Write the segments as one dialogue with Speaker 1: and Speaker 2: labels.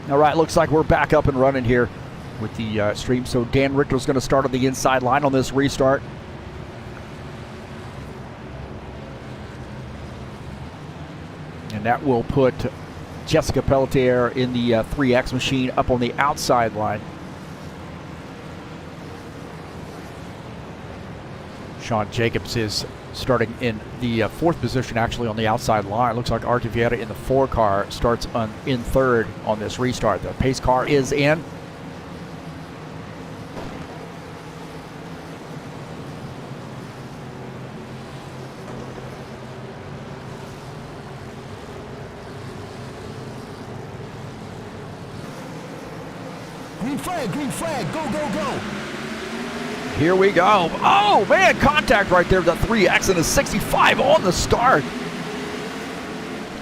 Speaker 1: All right, looks like we're back up and running here with the stream. So Dan Richter's going to start on the inside line on this restart. And that will put Jessica Pelletier in the 3X machine up on the outside line. Sean Jacobs is starting in the fourth position, actually on the outside line. Looks like Artie Vieira in the 4 car starts in third on this restart. The pace car is in.
Speaker 2: Green flag, go, go, go.
Speaker 1: Here we go. Oh, man, contact right there. The 3X and a 65 on the start.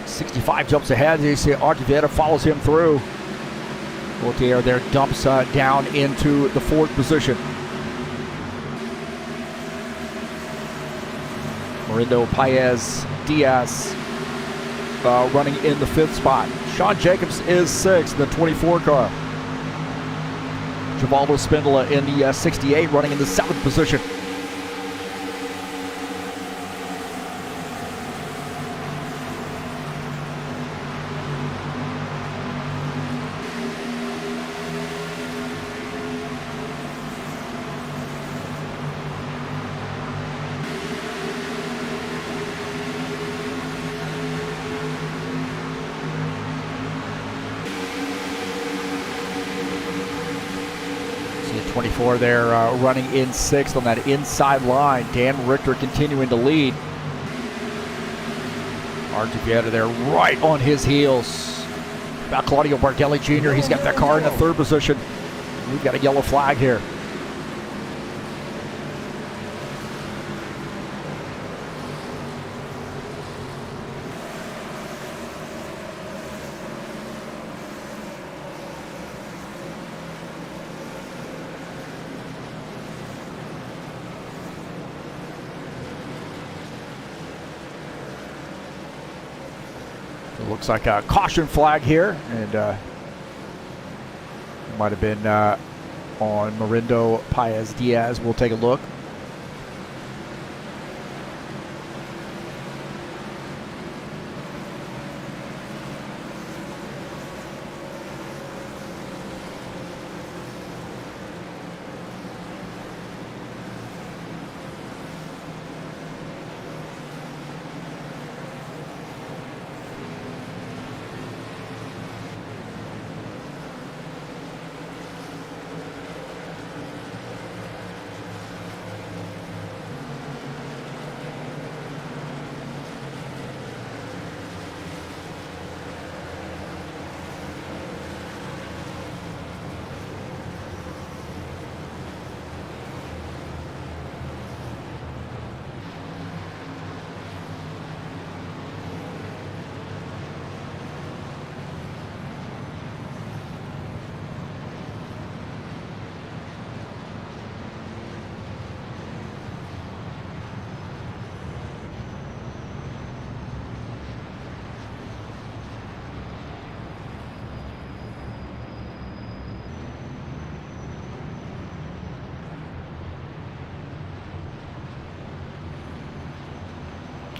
Speaker 1: 65 jumps ahead. You see Artivetta follows him through. Voltaire there dumps down into the 4th position. Morindo Paez Diaz running in the 5th spot. Sean Jacobs is 6th, the 24 car. Givaldo Spindola in the 68, running in the 7th position. See 24 there running in 6th on that inside line. Dan Richter continuing to lead. Hard to get there right on his heels. About Claudio Bardelli Jr. He's got that car in the 3rd position. We've got a yellow flag here. It looks like a caution flag here, and it might have been on Morindo Paez Diaz. We'll take a look.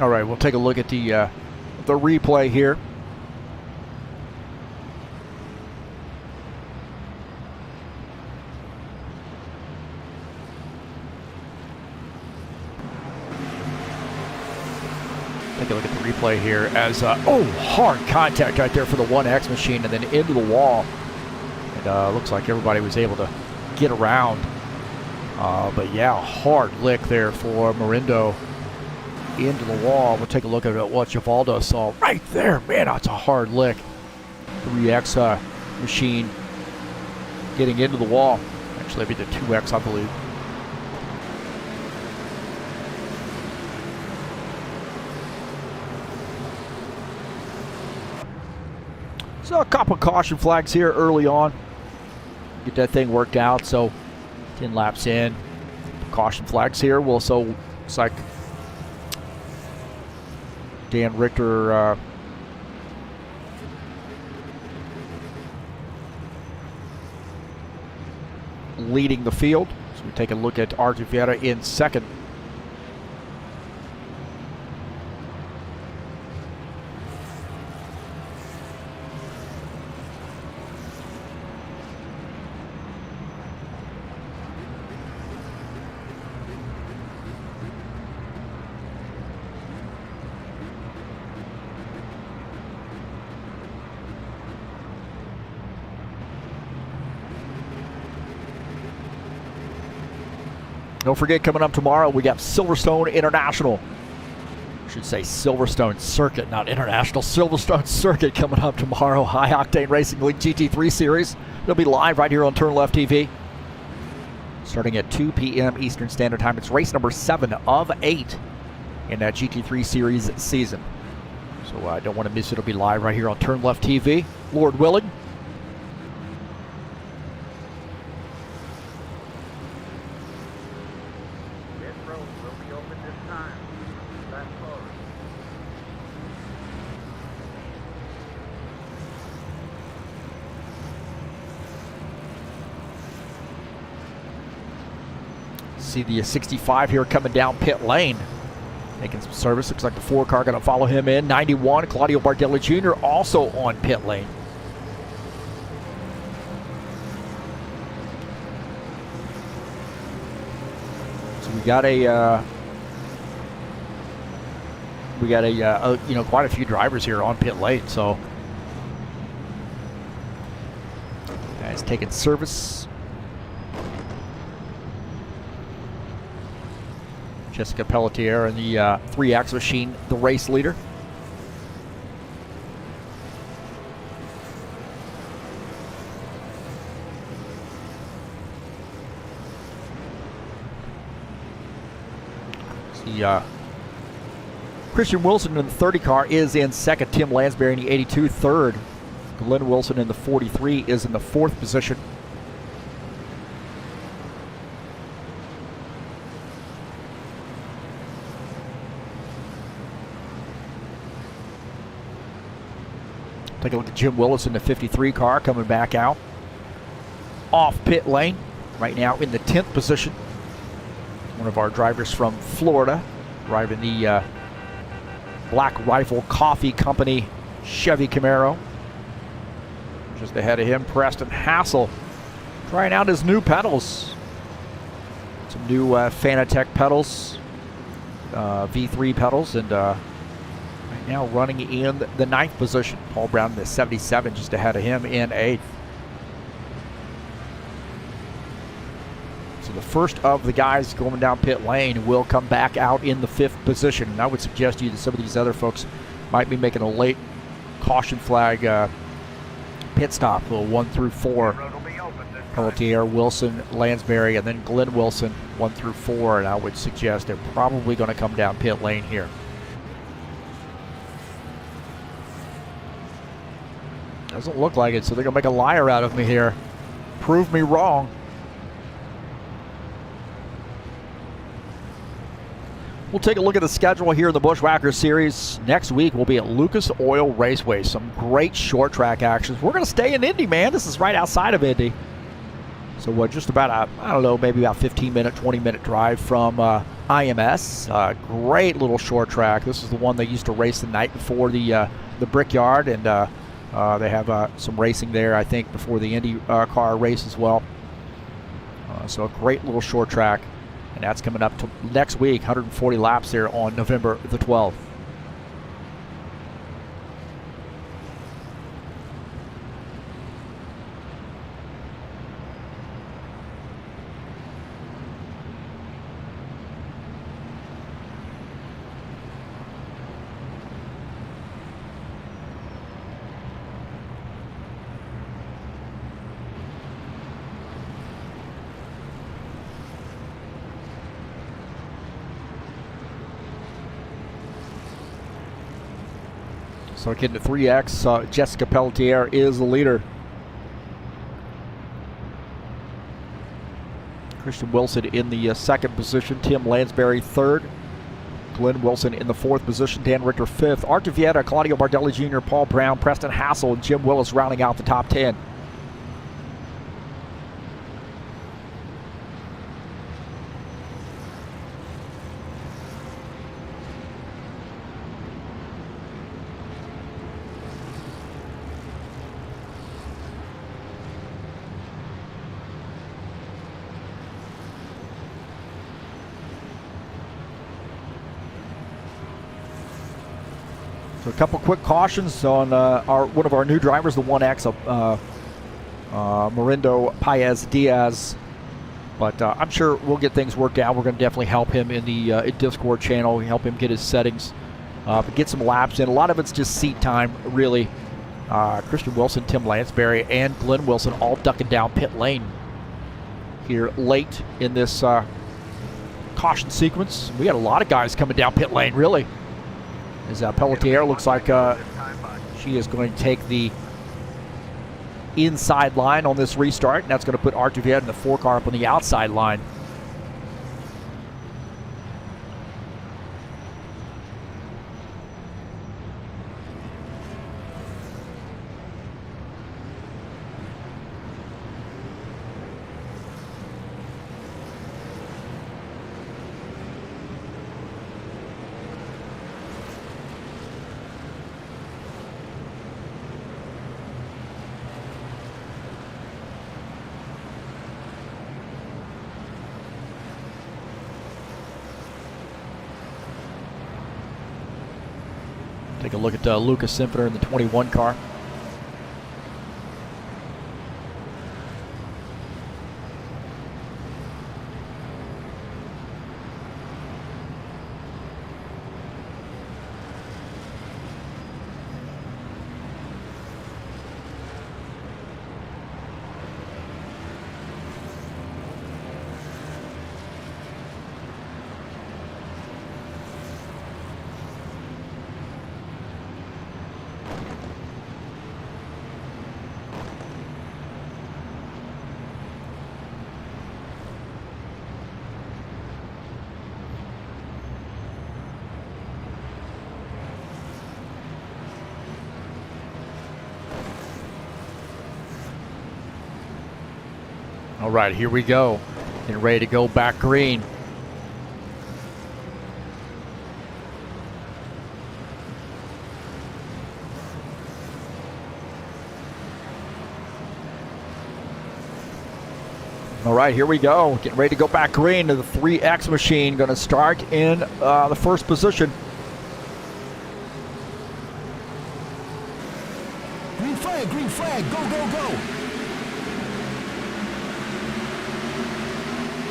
Speaker 1: All right, we'll take a look at the replay here. Take a look at the replay here as, hard contact right there for the 1X machine and then into the wall. And looks like everybody was able to get around. But yeah, hard lick there for Morindo into the wall. We'll take a look at what Givaldo saw right there. Man, that's a hard lick. 3X machine getting into the wall. Actually, it'd be the 2X, I believe. So a couple caution flags here early on. Get that thing worked out. So 10 laps in. Caution flags here. Well, so it's like Dan Richter leading the field. So we take a look at Artivieta in second. Don't forget, coming up tomorrow, we got Silverstone International. I should say Silverstone Circuit, not International. Silverstone Circuit coming up tomorrow. High Octane Racing League GT3 Series. It'll be live right here on TurnLeftTV. Starting at 2 p.m. Eastern Standard Time. It's race number 7 of 8 in that GT3 Series season. So I don't want to miss it. It'll be live right here on TurnLeftTV. Lord willing. See the 65 here coming down pit lane, making some service. Looks like the 4 car going to follow him in. 91, Claudio Bardelli Jr. also on pit lane. So we got a you know, quite a few drivers here on pit lane. So guys taking service. Jessica Pelletier in the 3X machine, the race leader. See, Christian Wilson in the 30 car is in second. Tim Lansbury in the 82 third. Glenn Wilson in the 43 is in the 4th position. Take a look at Jim Willis in the 53 car coming back out. Off pit lane, right now in the 10th position. One of our drivers from Florida, driving the Black Rifle Coffee Company Chevy Camaro. Just ahead of him, Preston Hassel, trying out his new pedals. Some new Fanatec pedals, V3 pedals, and now running in the 9th position. Paul Brown in the 77, just ahead of him in 8th. So the first of the guys going down pit lane will come back out in the 5th position. And I would suggest to you that some of these other folks might be making a late caution flag pit stop. 1 through 4. Pelletier, Wilson, Lansbury, and then Glenn Wilson 1 through 4. And I would suggest they're probably going to come down pit lane here. Doesn't look like it, so they're going to make a liar out of me here. Prove me wrong. We'll take a look at the schedule here in the Buschwackers Series. Next week, we'll be at Lucas Oil Raceway. Some great short track actions. We're going to stay in Indy, man. This is right outside of Indy. So just about, I don't know, maybe about 15-minute, 20-minute drive from IMS. Great little short track. This is the one they used to race the night before the Brickyard, and they have some racing there, I think, before the Indy car race as well. So a great little short track. And that's coming up to next week, 140 laps there on November the 12th. So getting to 3X, Jessica Pelletier is the leader. Christian Wilson in the 2nd position, Tim Lansbury 3rd, Glenn Wilson in the 4th position, Dan Richter 5th, Artivieta, Claudio Bardelli Jr., Paul Brown, Preston Hassel, and Jim Willis rounding out the top 10. So a couple quick cautions on one of our new drivers, the 1X, Morindo Paez Diaz. But I'm sure we'll get things worked out. We're going to definitely help him in the Discord channel, help him get his settings, get some laps in. A lot of it's just seat time, really. Christian Wilson, Tim Lansbury, and Glenn Wilson all ducking down pit lane here late in this caution sequence. We had a lot of guys coming down pit lane, really. As Pelletier looks like she is going to take the inside line on this restart, and that's going to put Artuviet and the 4-car up on the outside line. Take a look at Lucas Symphony in the 21 car. All right, here we go. And ready to go back green. All right, here we go. Getting ready to go back green to the 3X machine. Going to start in the first position.
Speaker 2: Green flag, go, go, go.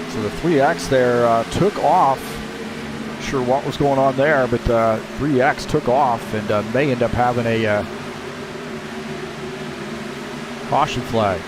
Speaker 1: So the 3X there took off. Not sure what was going on there, but 3X took off and may end up having a caution flag.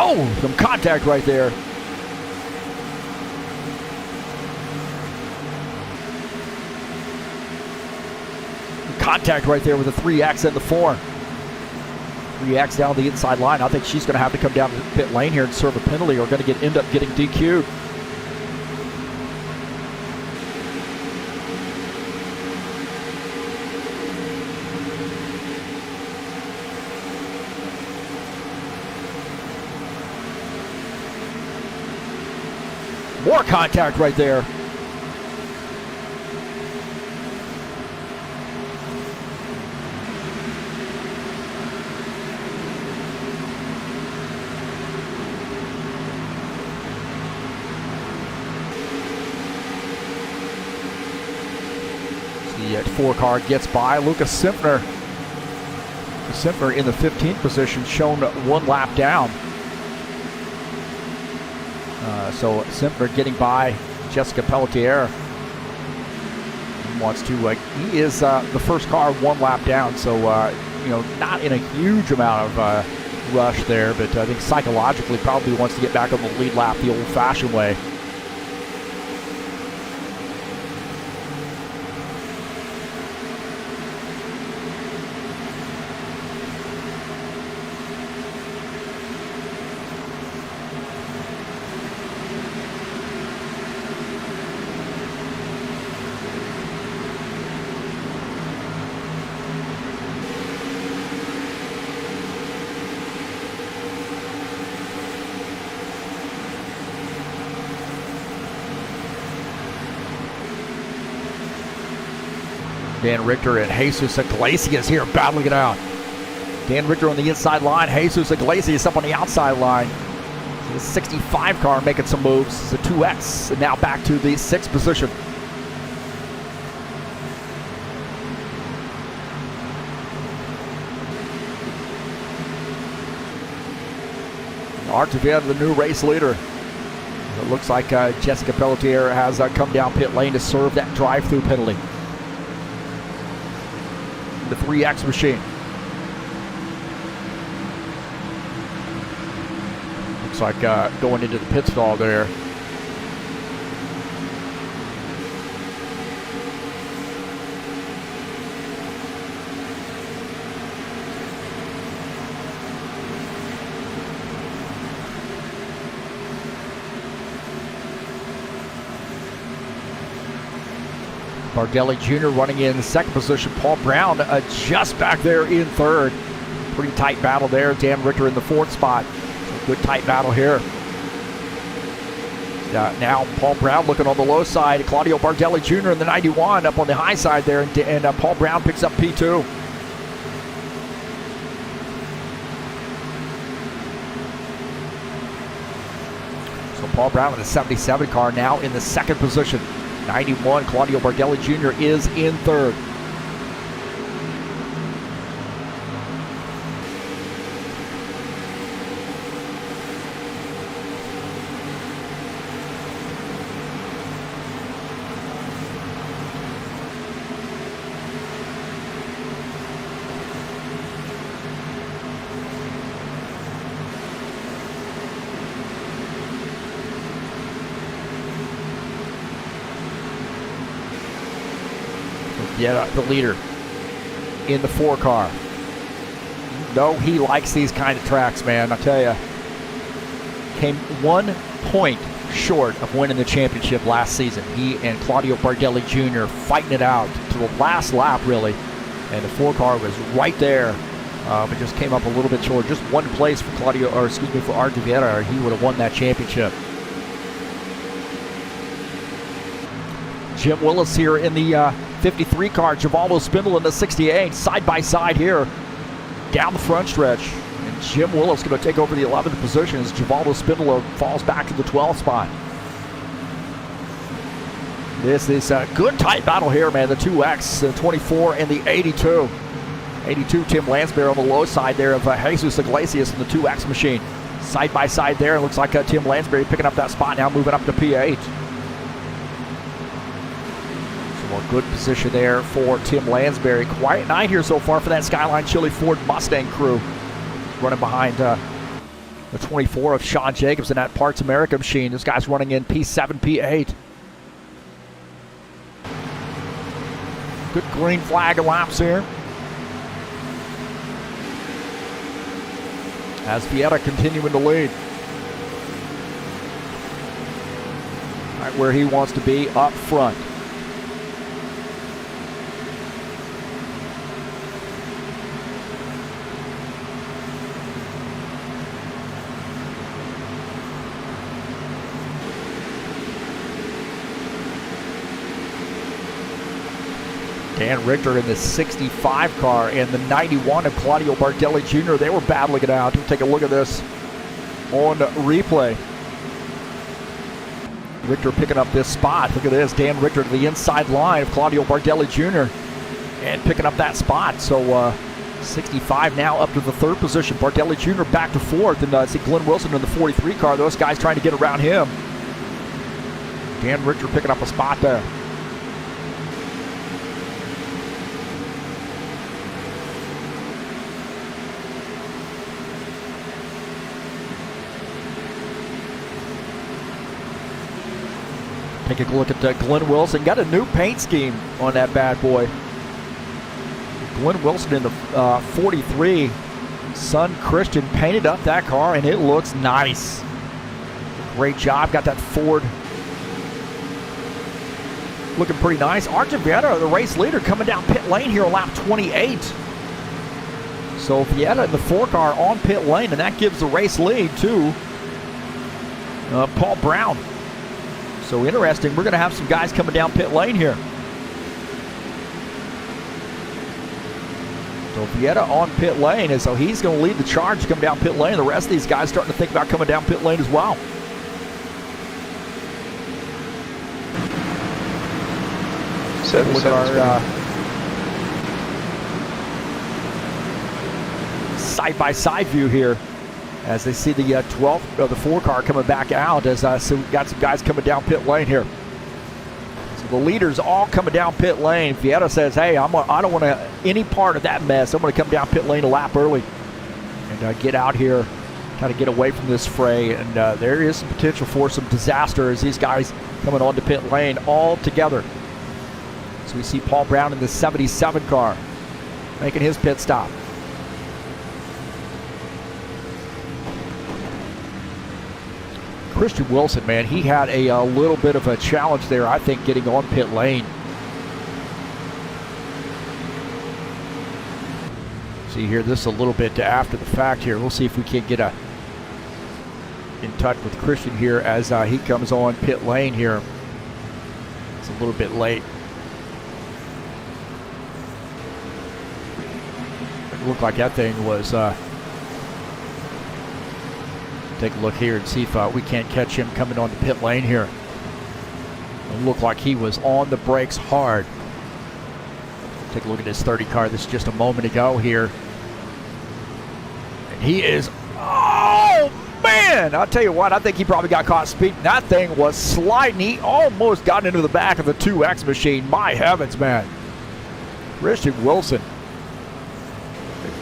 Speaker 1: Oh, some contact right there. Contact right there with the 3X and the 4. 3X down the inside line. I think she's going to have to come down to the pit lane here and serve a penalty, or going to end up getting DQ'd. More contact right there. The 4 car gets by. Lucas Simpner. Simpner in the 15th position, shown 1 lap down. So Simpner getting by Jessica Pelletier. Wants to. He is the first car 1 lap down, so not in a huge amount of rush there, but I think psychologically probably wants to get back on the lead lap the old-fashioned way. Dan Richter and Jesus Iglesias here battling it out. Dan Richter on the inside line. Jesus Iglesias up on the outside line. The 65 car making some moves. The 2X and now back to the 6th position. Artevia, the new race leader. It looks like Jessica Pelletier has come down pit lane to serve that drive-through penalty. The 3X machine. Looks like going into the pit stall there. Bardelli Jr. running in the 2nd position. Paul Brown just back there in 3rd. Pretty tight battle there. Dan Richter in the 4th spot. Good tight battle here. Now Paul Brown looking on the low side. Claudio Bardelli Jr. in the 91 up on the high side there. And Paul Brown picks up P2. So Paul Brown in the 77 car now in the 2nd position. 91, Claudio Bardelli Jr. is in 3rd. Yeah, the leader in the 4 car. No, he likes these kind of tracks, man. I tell you, came 1 point short of winning the championship last season. He and Claudio Bardelli Jr. fighting it out to the last lap, really. And the 4 car was right there, but just came up a little bit short. Just 1 place for for Artevia. He would have won that championship. Jim Willis here in the 53 car. Givaldo Spindle in the 68. Side by side here down the front stretch. And Jim Willis going to take over the 11th position as Givaldo Spindle falls back to the 12th spot. This is a good tight battle here, man. The 2X, the 24 and the 82. 82, Tim Lansbury on the low side there of Jesus Iglesias in the 2X machine. Side by side there. It looks like Tim Lansbury picking up that spot now, moving up to P8. A good position there for Tim Lansbury. Quiet night here so far for that Skyline Chili Ford Mustang crew. Running behind The 24 of Sean Jacobs in that Parts America machine. This guy's running in P7, P8. Good green flag laps here. As Vieta continuing to lead. Right where he wants to be, up front. Dan Richter in the 65 car and the 91 of Claudio Bardelli Jr. They were battling it out. We'll take a look at this on replay. Richter picking up this spot. Look at this. Dan Richter to the inside line of Claudio Bardelli Jr. and picking up that spot. So 65 now up to the third position. Bardelli Jr. back to fourth. And see Glenn Wilson in the 43 car. Those guys trying to get around him. Dan Richter picking up a spot there. Take a look at Glenn Wilson. Got a new paint scheme on that bad boy. Glenn Wilson in the 43. Son Christian painted up that car, and it looks nice. Great job. Got that Ford looking pretty nice. Arjun Vieta, the race leader, coming down pit lane here on lap 28. So Vieta in the 4 car on pit lane, and that gives the race lead to Paul Brown. So interesting. We're going to have some guys coming down pit lane here. So Vieta on pit lane, so he's going to lead the charge to come down pit lane. The rest of these guys starting to think about coming down pit lane as well. Look at our side-by-side view here as they see the 12th of the 4 car coming back out. As so we've got some guys coming down pit lane here. So the leaders all coming down pit lane. Vieta says, "Hey, I don't want any part of that mess. I'm going to come down pit lane a lap early and get out here, kind of get away from this fray." And there is some potential for some disaster as these guys coming onto pit lane all together. So we see Paul Brown in the 77 car making his pit stop. Christian Wilson, man, he had a little bit of a challenge there, I think, getting on pit lane. See here, this a little bit after the fact here. We'll see if we can get in touch with Christian here as he comes on pit lane here. It's a little bit late. It looked like that thing was... Take a look here and see if we can't catch him coming on the pit lane here. It looked like he was on the brakes hard. Take a look at this 30 car. This is just a moment ago here. And he is, oh man, I'll tell you what, I think he probably got caught speeding. That thing was sliding. He almost got into the back of the 2X machine. My heavens, man. Christian Wilson.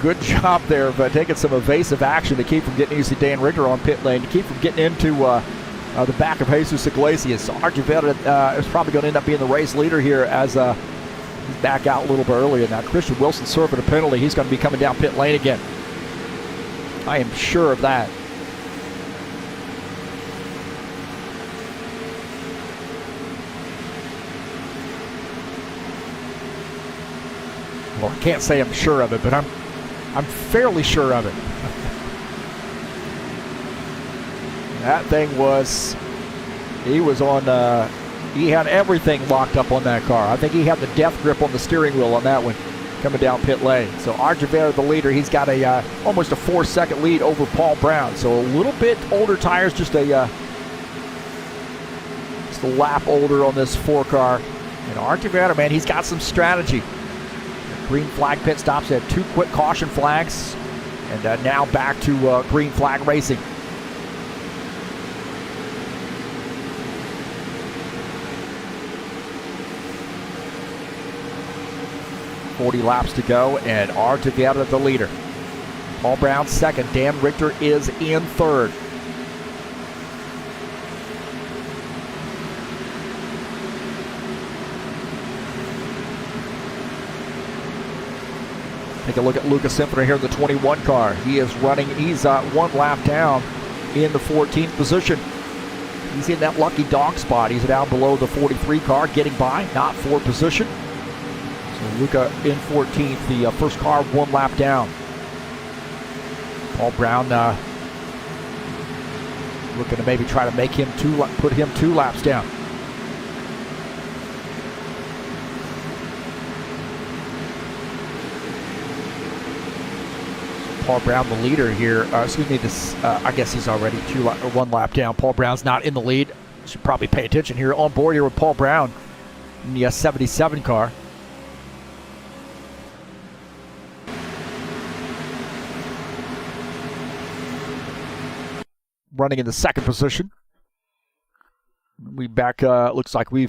Speaker 1: Good job there of taking some evasive action to keep from getting easy Dan Richter on pit lane, to keep from getting into the back of Jesus Iglesias. So Arjun Vieta is probably going to end up being the race leader here as he's back out a little bit earlier. Now Christian Wilson serving a penalty. He's going to be coming down pit lane again. I am sure of that. Well, I can't say I'm sure of it, but I'm fairly sure of it. That thing was, he was on, he had everything locked up on that car. I think he had the death grip on the steering wheel on that one coming down pit lane. So Arjun Vieta, the leader, he's got a almost a 4-second lead over Paul Brown. So a little bit older tires, just a lap older on this 4 car. And Arjun Vieta, man, he's got some strategy. Green flag pit stops, had 2 quick caution flags, and now back to green flag racing. "40 laps to go, and Arjun Vieta the leader. Paul Brown second. Dan Richter is in third. Take a look at Lucas Simpson here in the 21 car. He is running, he's one lap down in the 14th position. He's in that lucky dog spot. He's down below the 43 car, getting by, not for position. So Luca in 14th, the first car one lap down. Paul Brown looking to maybe try to make him put him 2 laps down. Paul Brown, the leader here. I guess he's already 1 lap down. Paul Brown's not in the lead. Should probably pay attention here. On board here with Paul Brown in the 77 car. Running in the second position. We back. Looks like we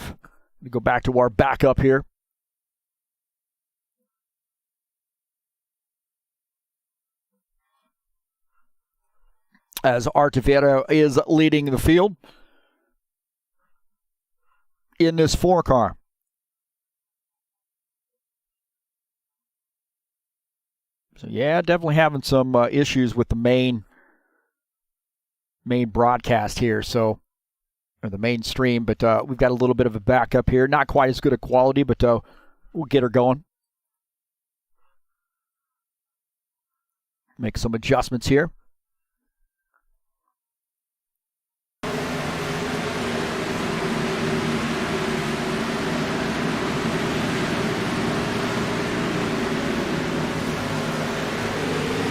Speaker 1: go back to our backup here. As Artivero is leading the field in this 4 car. So yeah, definitely having some issues with the main broadcast here, or the main stream, but we've got a little bit of a backup here. Not quite as good a quality, but we'll get her going. Make some adjustments here.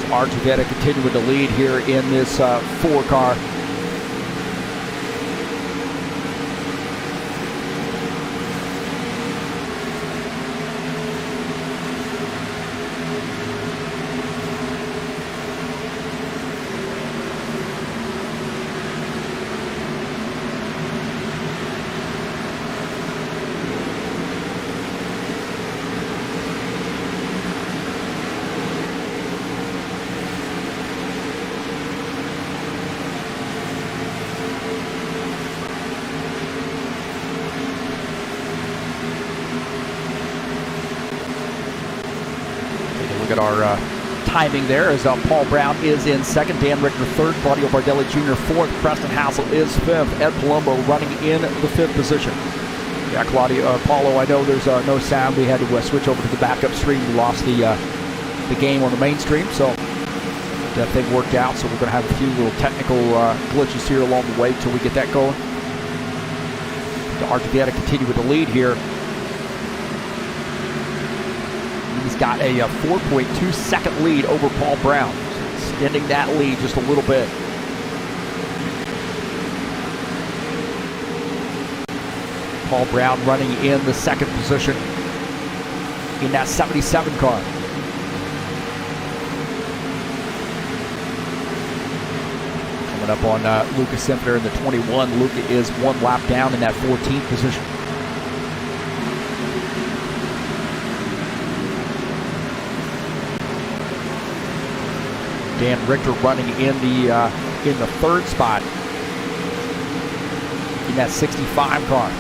Speaker 1: Archivetta continuing to lead here in this 4 car. Look at our timing there as Paul Brown is in second, Dan Richter third, Claudio Bardelli Jr. fourth, Preston Hassel is fifth, Ed Palumbo running in the 5th position. Yeah, Paulo, I know there's no sound. We had to switch over to the backup stream. We lost the game on the main stream, so that thing worked out. So we're going to have a few little technical glitches here along the way until we get that going. Artivetta continue with the lead here. He's got a 4.2 second lead over Paul Brown, extending that lead just a little bit. Paul Brown running in the 2nd position in that 77 car. Coming up on Lucas Simpson in the 21. Luca is 1 lap down in that 14th position. Dan Richter running in the 3rd spot in that 65 car.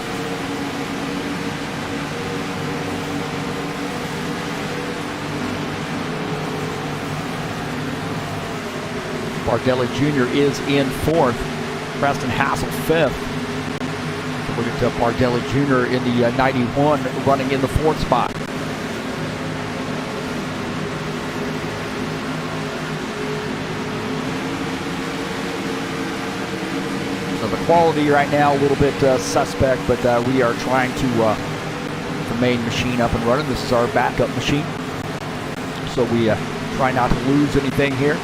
Speaker 1: Bardelli Jr. is in 4th. Preston Hassel 5th. Look at Bardelli Jr. in the 91 running in the 4th spot. Quality right now a little bit suspect, but we are trying to get the main machine up and running. This is our backup machine, so we try not to lose anything here.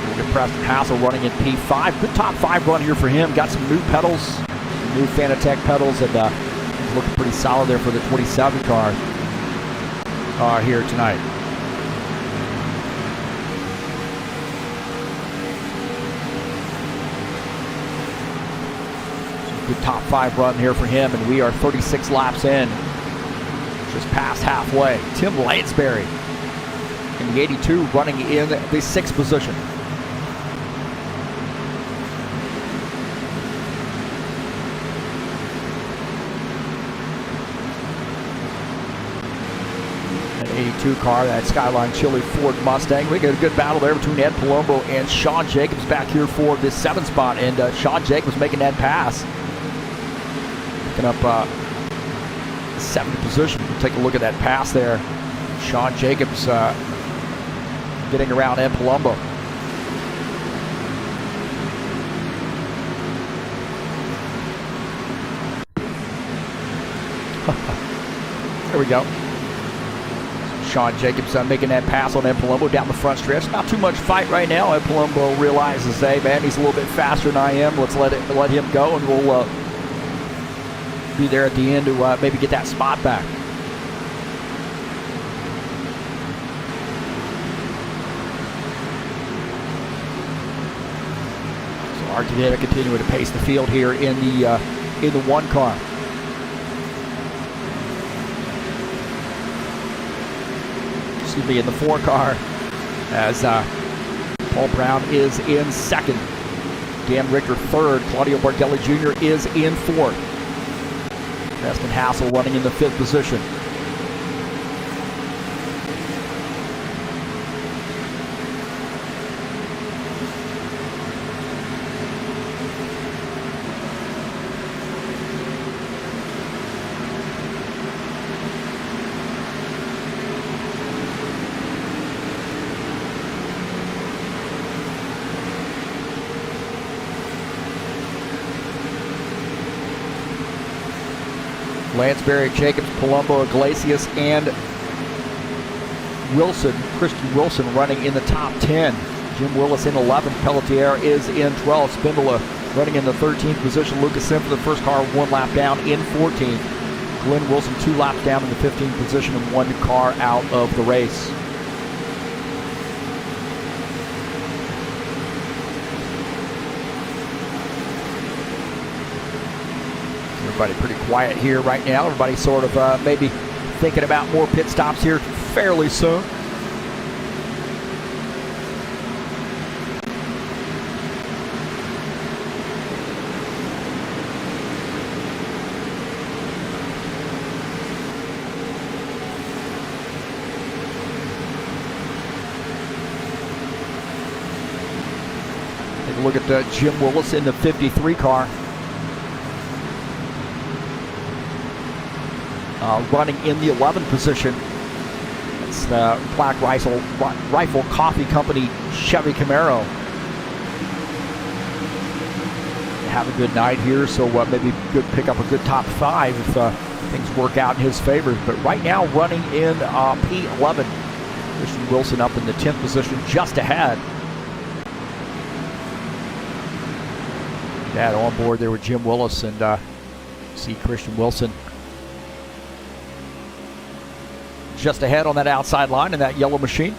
Speaker 1: We'll get Preston Hassel running in P5. Good top 5 run here for him. Got some new pedals, some new Fanatec pedals, and he's looking pretty solid there for the 27 car here tonight. Good top 5 run here for him, and we are 36 laps in, just past halfway. Tim Lansbury And the 82 running in the 6th position. An 82 car, that Skyline Chili Ford Mustang. We got a good battle there between Ed Palumbo and Sean Jacobs back here for this 7th spot. And Sean Jacobs making that pass. Picking up 7th position. We'll take a look at that pass there. Sean Jacobs getting around Ed Palumbo. There we go. Sean Jacobs making that pass on Ed Palumbo down the front stretch. Not too much fight right now. Ed Palumbo realizes, hey man, he's a little bit faster than I am. Let's let him go, and we'll be there at the end to maybe get that spot back. So Argentina continuing to pace the field here in the 1 car. Excuse me, in the 4 car, as Paul Brown is in 2nd. Dan Richter 3rd. Claudio Bardelli Jr. is in 4th. Preston Hassel running in the 5th position. Lansbury, Jacobs, Palumbo, Iglesias, and Wilson, Christian Wilson running in the top 10. Jim Willis in 11th. Pelletier is in 12th. Spindola running in the 13th position. Lucas Sim for the first car, 1 lap down in 14th. Glenn Wilson 2 laps down in the 15th position and 1 car out of the race. Everybody pretty quiet here right now. Everybody sort of maybe thinking about more pit stops here fairly soon. Take a look at Jim Willis in the 53 car. Running in the 11th position. It's the Black Rifle Coffee Company Chevy Camaro. Have a good night here, so maybe good pick up a good top 5 if things work out in his favor. But right now, running in P11, Christian Wilson up in the 10th position, just ahead. That on board there with Jim Willis, and see Christian Wilson just ahead on that outside line in that yellow machine.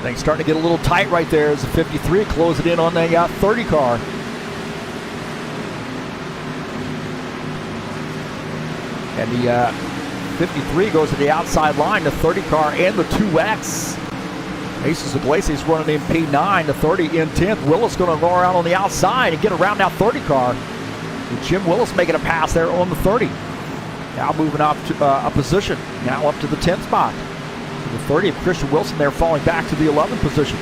Speaker 1: Things starting to get a little tight right there as the 53 closing in on the 30 car. And the 53 goes to the outside line, the 30 car and the 2X. Jesus Iglesias running in P9, the 30 in 10th. Willis going to go around on the outside and get around that 30 car. And Jim Willis making a pass there on the 30. Now moving up to a position, now up to the 10th spot. The 30 of Christian Wilson there falling back to the 11th position.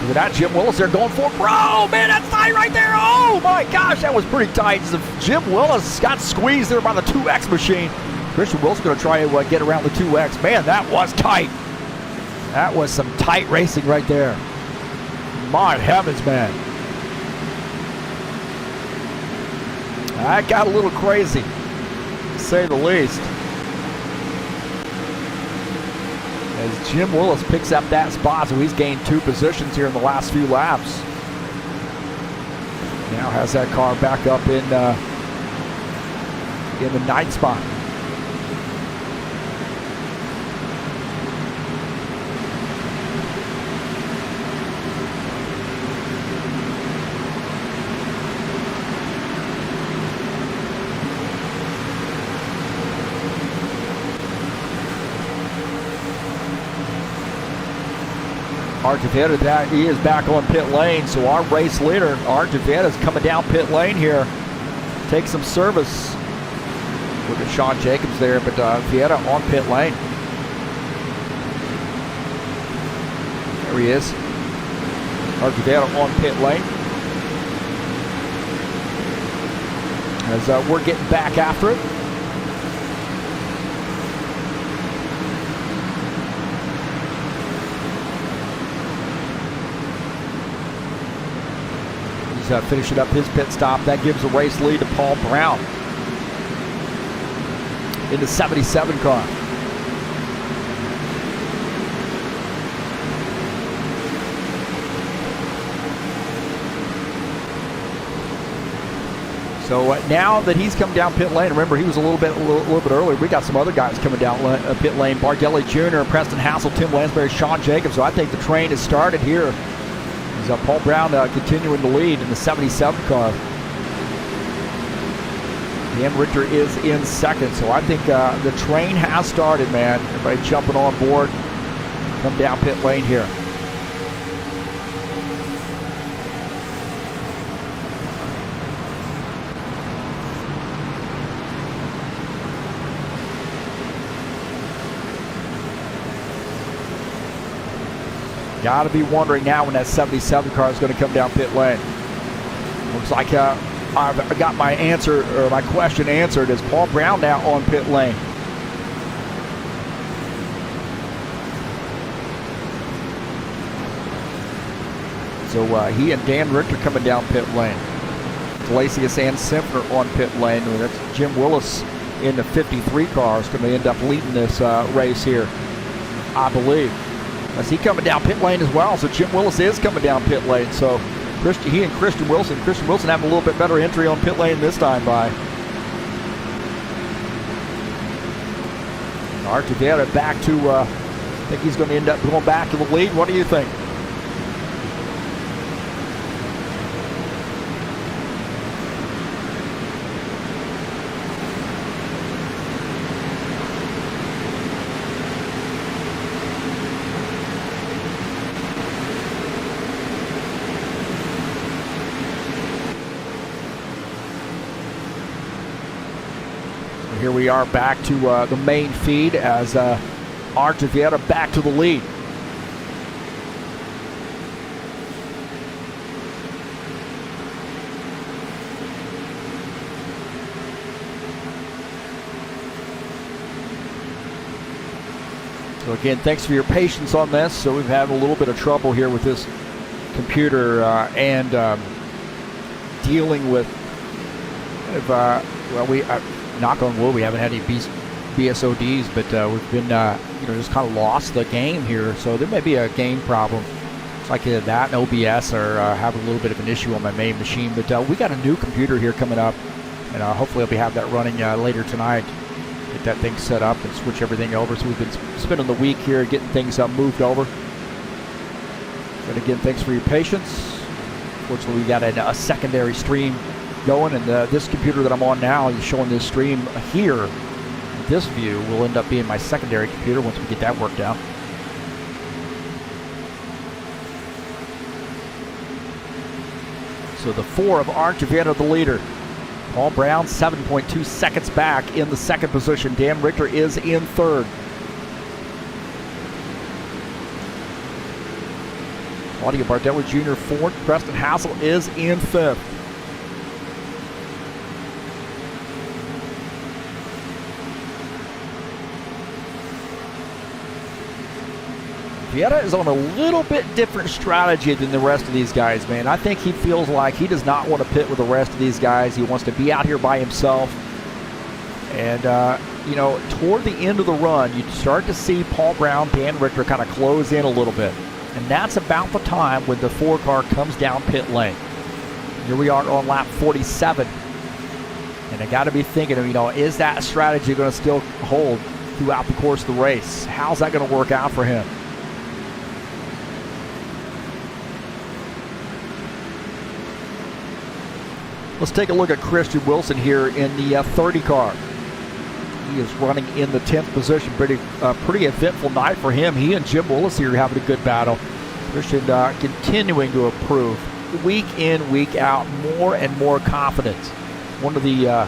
Speaker 1: Look at that, Jim Willis there going for it. Bro, man, that's tight right there. Oh my gosh, that was pretty tight. Jim Willis got squeezed there by the 2X machine. Christian Wilson going to try to get around the 2X. Man, that was tight. That was some tight racing right there. My heavens, man. That got a little crazy, to say the least. As Jim Willis picks up that spot, so he's gained 2 positions here in the last few laps. Now has that car back up in the 9th spot. Artavetta, that he is back on pit lane, so our race leader, Artavetta, is coming down pit lane here. Take some service. Look at Sean Jacobs there, but Vieta on pit lane. There he is. Artavetta on pit lane. As we're getting back after it. Finishing up his pit stop. That gives a race lead to Paul Brown in the 77 car. So now that he's come down pit lane, remember he was a little bit earlier. We got some other guys coming down pit lane. Bardelli Jr., Preston Hassel, Tim Lansbury, Sean Jacobs. So I think the train has started here. Paul Brown continuing to lead in the 77 car. Dan Richter is in second, so I think the train has started, man. Everybody jumping on board. Come down pit lane here. Got to be wondering now when that 77 car is going to come down pit lane. Looks like I've got my answer, or my question answered. Is Paul Brown now on pit lane? So he and Dan Richter coming down pit lane. Galasius and Simpner on pit lane. That's Jim Willis in the 53 car is going to end up leading this race here, I believe. As he coming down pit lane as well, so Jim Willis is coming down pit lane. So he and Christian Wilson having a little bit better entry on pit lane this time by. Artavetta back to, I think he's going to end up going back to the lead. What do you think? Here we are back to the main feed as Artavetta back to the lead. So again, thanks for your patience on this. So we've had a little bit of trouble here with this computer and dealing with, knock on wood, we haven't had any BSODs, but we've been, just kind of lost the game here. So there may be a game problem. It's like that and OBS are having a little bit of an issue on my main machine. But we got a new computer here coming up, and hopefully I'll be have that running later tonight. Get that thing set up and switch everything over. So we've been spending the week here getting things moved over. And again, thanks for your patience. Fortunately, we got a secondary stream going, and this computer that I'm on now is showing this stream here. This view will end up being my secondary computer once we get that worked out. So the 4 of Artavetta, the leader. Paul Brown 7.2 seconds back in the second position. Dan Richter is in third. Claudio Bardelli Jr. fourth. Preston Hassel is in fifth. Vieta is on a little bit different strategy than the rest of these guys, man. I think he feels like he does not want to pit with the rest of these guys. He wants to be out here by himself. And, toward the end of the run, you start to see Paul Brown, Dan Richter kind of close in a little bit. And that's about the time when the 4 car comes down pit lane. Here we are on lap 47. And I got to be thinking of, is that strategy going to still hold throughout the course of the race? How's that going to work out for him? Let's take a look at Christian Wilson here in the 30 car. He is running in the 10th position. Pretty eventful night for him. He and Jim Willis here having a good battle. Christian continuing to improve week in, week out, more and more confidence. One of the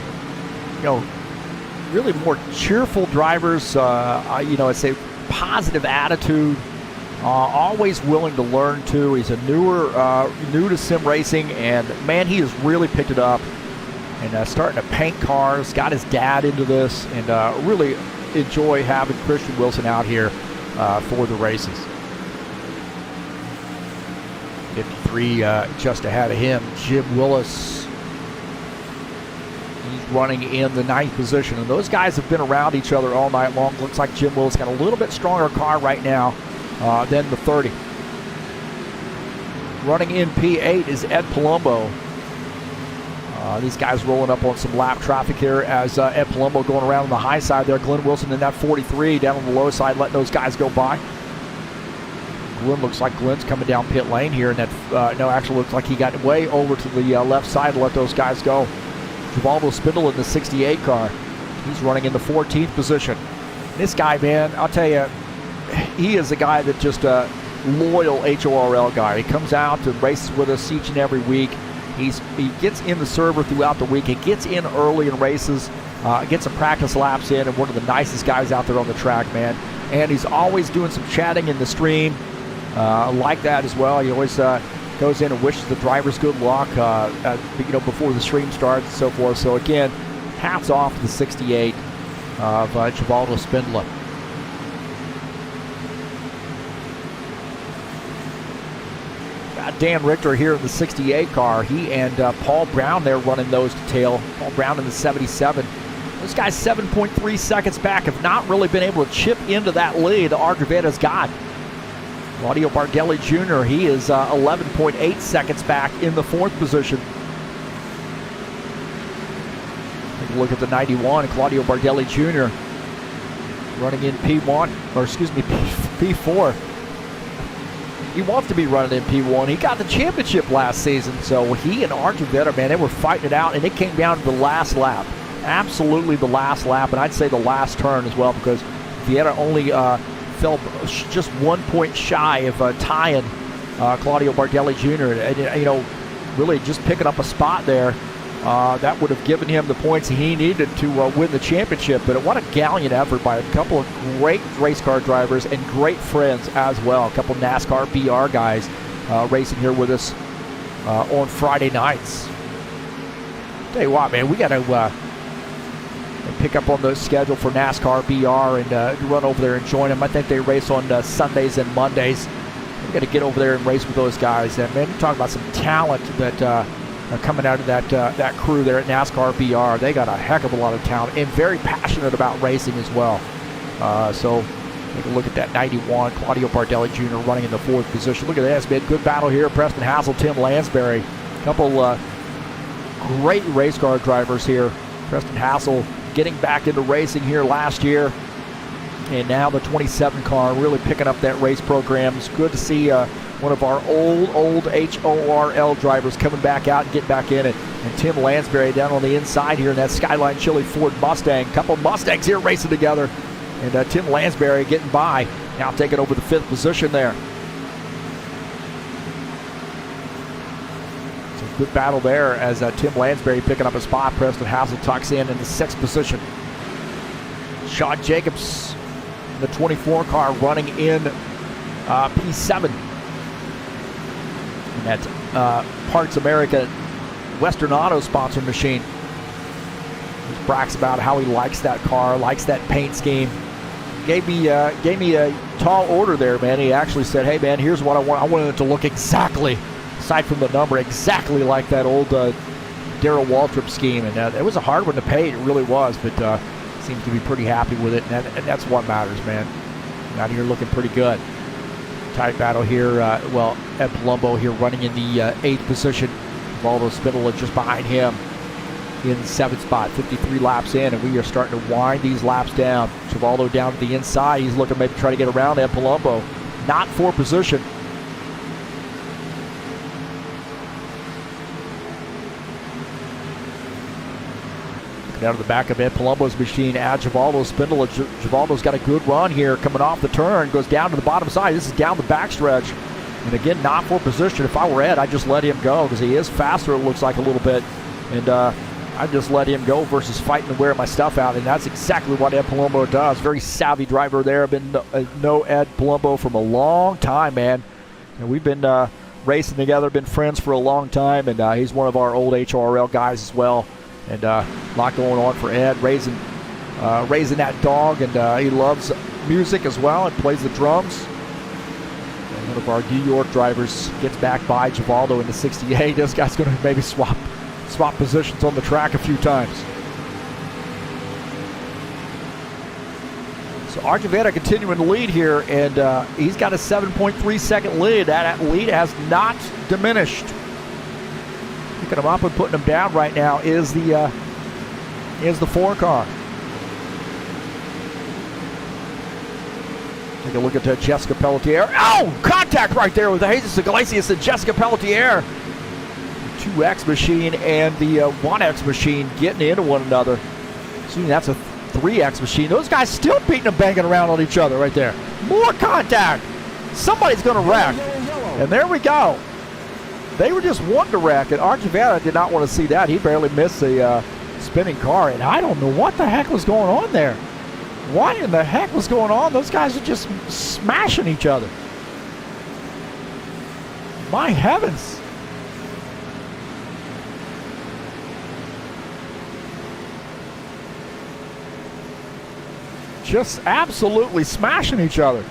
Speaker 1: really more cheerful drivers. It's a positive attitude. Always willing to learn too. He's a new to sim racing, and man, he has really picked it up and starting to paint cars. Got his dad into this, and really enjoy having Christian Wilson out here for the races. 53 just ahead of him, Jim Willis. He's running in the 9th position, and those guys have been around each other all night long. Looks like Jim Willis got a little bit stronger car right now than the 30. Running in P8 is Ed Palumbo. These guys rolling up on some lap traffic here as Ed Palumbo going around on the high side there. Glenn Wilson in that 43 down on the low side, letting those guys go by. Glenn looks like Glenn's coming down pit lane here, and that actually looks like he got way over to the left side to let those guys go. Givaldo Spindle in the 68 car. He's running in the 14th position. This guy, man, I'll tell you, he is a guy that just a loyal HORL guy. He comes out and races with us each and every week. He gets in the server throughout the week. He gets in early in races, gets some practice laps in, and one of the nicest guys out there on the track, man. And he's always doing some chatting in the stream, like that as well. He always goes in and wishes the drivers good luck, before the stream starts and so forth. So again, hats off to the 68 of Givaldo Spindler. Dan Richter here in the 68 car. He and Paul Brown there running nose to tail. Paul Brown in the 77. This guy's 7.3 seconds back. Have not really been able to chip into that lead Argavetta's got. Claudio Bardelli Jr., he is 11.8 seconds back in the 4th position. Take a look at the 91. Claudio Bardelli Jr. running in P4. He wants to be running in P1. He got the championship last season, so he and Argavetta, man, they were fighting it out, and it came down to the last lap. Absolutely the last lap, and I'd say the last turn as well, because Vieta only fell just 1 point shy of tying Claudio Bardelli Jr. And, really just picking up a spot there. That would have given him the points he needed to win the championship. But what a gallant effort by a couple of great race car drivers and great friends as well. A couple NASCAR BR guys racing here with us on Friday nights. Tell you what, man, we got to pick up on the schedule for NASCAR BR and run over there and join them. I think they race on Sundays and Mondays. We got to get over there and race with those guys. And man, you're talking about some talent that are coming out of that crew there at NASCAR BR. They got a heck of a lot of talent and very passionate about racing as well. So take a look at that 91, Claudio Bardelli Jr. running in the 4th position. Look at this, man. Good battle here. Preston Hassel, Tim Lansbury. A couple great race car drivers here. Preston Hassel getting back into racing here last year. And now the 27 car really picking up that race program. It's good to see one of our old HORL drivers coming back out and getting back in it. And Tim Lansbury down on the inside here in that Skyline Chili Ford Mustang. Couple Mustangs here racing together. And Tim Lansbury getting by. Now taking over the 5th position there. So good battle there as Tim Lansbury picking up a spot. Preston Hassel tucks in the 6th position. Sean Jacobs in the 24 car running in P7. And that's Parts America Western Auto sponsored machine. He brags about how he likes that car, likes that paint scheme. Gave me a tall order there, man. He actually said, hey, man, here's what I want. I wanted it to look exactly, aside from the number, exactly like that old Darrell Waltrip scheme. And it was a hard one to paint. It really was, but seems to be pretty happy with it. And that's what matters, man. Out here looking pretty good. Tight battle here. Ed Palumbo here running in the 8th position. Givaldo Spindola just behind him in 7th spot, 53 laps in, and we are starting to wind these laps down. Givaldo down to the inside. He's looking maybe try to get around Ed Palumbo. Not for position. Down to the back of Ed Palumbo's machine at Givaldo Spindola. Givaldo's got a good run here coming off the turn. Goes down to the bottom side. This is down the backstretch. And again, not for position. If I were Ed, I'd just let him go because he is faster, it looks like, a little bit. And I'd just let him go versus fighting to wear my stuff out. And that's exactly what Ed Palumbo does. Very savvy driver there. I've been know Ed Palumbo from a long time, man. And we've been racing together, been friends for a long time. And he's one of our old HORL guys as well. And a lot going on for Ed, raising that dog. And he loves music as well and plays the drums. One of our New York drivers gets back by Givaldo in the 68. This guy's going to maybe swap positions on the track a few times. So Archivetta continuing to lead here, and he's got a 7.3 second lead. That lead has not diminished. Picking him up and putting him down right now is the 4 car. Take a look at Jessica Pelletier. Oh, contact right there with Jesus Iglesias and Jessica Pelletier. The 2X machine and the 1X machine getting into one another. Assuming that's a 3X machine. Those guys still beating and banging around on each other right there. More contact. Somebody's going to wreck. And there we go. They were just wanting to wreck, and Archivetta did not want to see that. He barely missed the spinning car, and I don't know what the heck was going on there. What in the heck was going on? Those guys are just smashing each other. My heavens. Just absolutely smashing each other.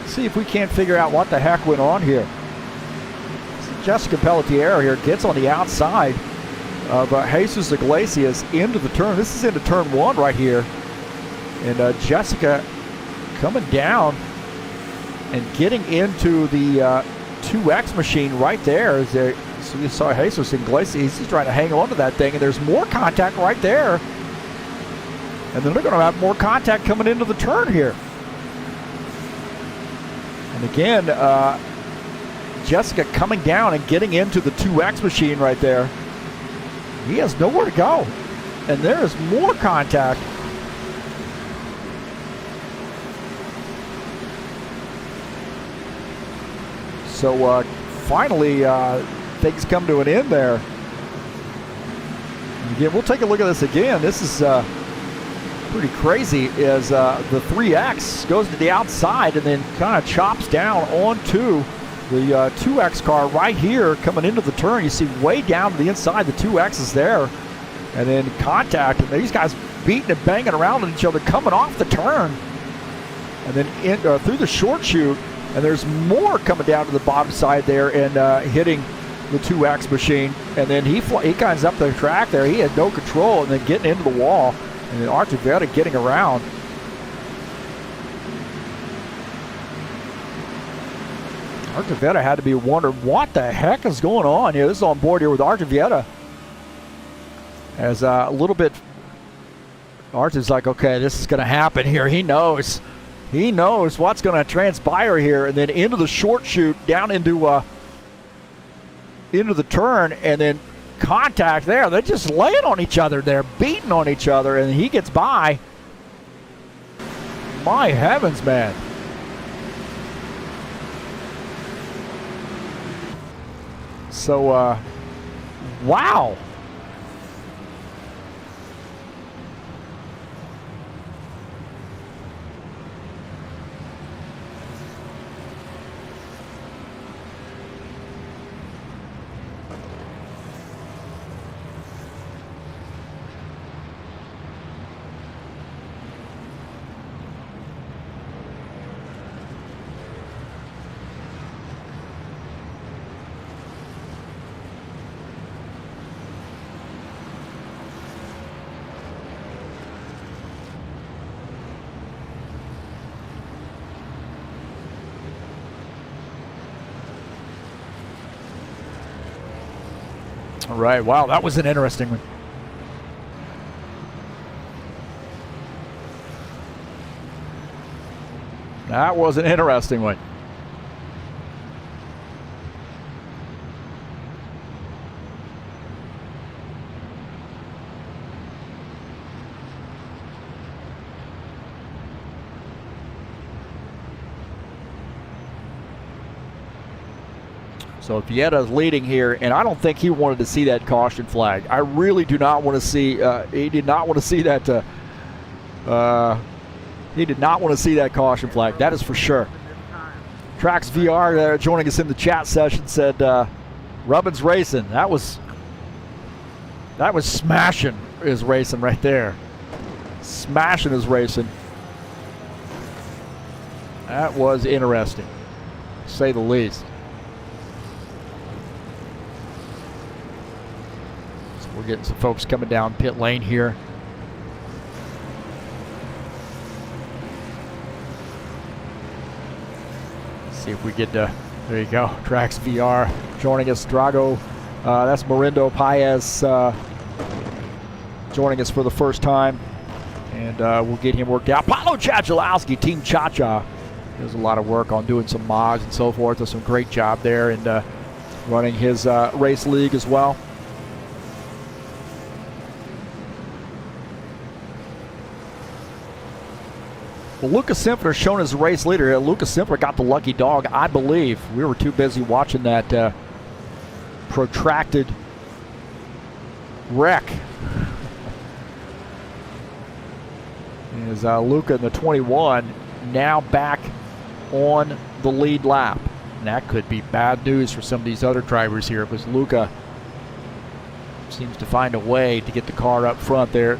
Speaker 1: See if we can't figure out what the heck went on here. Jessica Pelletier here gets on the outside of Jesus Iglesias into the turn. This is into turn 1 right here. And Jessica coming down and getting into the 2X machine right there. So you saw Jesus Iglesias. He's trying to hang on to that thing, and there's more contact right there. And then they're going to have more contact coming into the turn here. And again, Jessica coming down and getting into the 2X machine right there. He has nowhere to go. And there is more contact. So finally, things come to an end there. And again, we'll take a look at this again. This is pretty crazy. As the 3X goes to the outside and then kind of chops down onto the 2X car right here coming into the turn. You see way down to the inside, the 2X is there. And then contact, and these guys beating and banging around at each other coming off the turn. And then through the short chute, and there's more coming down to the bottom side there and hitting the 2X machine. And then he comes up the track there. He had no control and then getting into the wall. And then Archivetta getting around. Archivetta had to be wondering what the heck is going on here. This is on board here with Archivetta. As a little bit, Arch is like, okay, this is going to happen here. He knows what's going to transpire here. And then into the short chute, down into the turn, and then contact there. They're just laying on each other. They're beating on each other, and he gets by. My heavens, man. So, wow. All right, wow, that was an interesting one. That was an interesting one. So Vietta's leading here, and I don't think he wanted to see that caution flag. I really do not want to see. He did not want to see that. He did not want to see that caution flag. That is for sure. Tracks VR joining us in the chat session said, "Rubbin's racing." That was smashing his racing right there. Smashing his racing. That was interesting, to say the least. We're getting some folks coming down pit lane here. See if we get to, there you go, Tracks VR joining us. Drago, that's Morindo Paez joining us for the first time. And we'll get him worked out. Paulo Chachalowski, Team Cha-Cha, does a lot of work on doing some mods and so forth. Does some great job there and running his race league as well. Well, Lucas Simpler shown as the race leader here. Lucas Simpler got the lucky dog, I believe. We were too busy watching that protracted wreck. Is Luca in the 21 now back on the lead lap. And that could be bad news for some of these other drivers here, because Luca seems to find a way to get the car up front there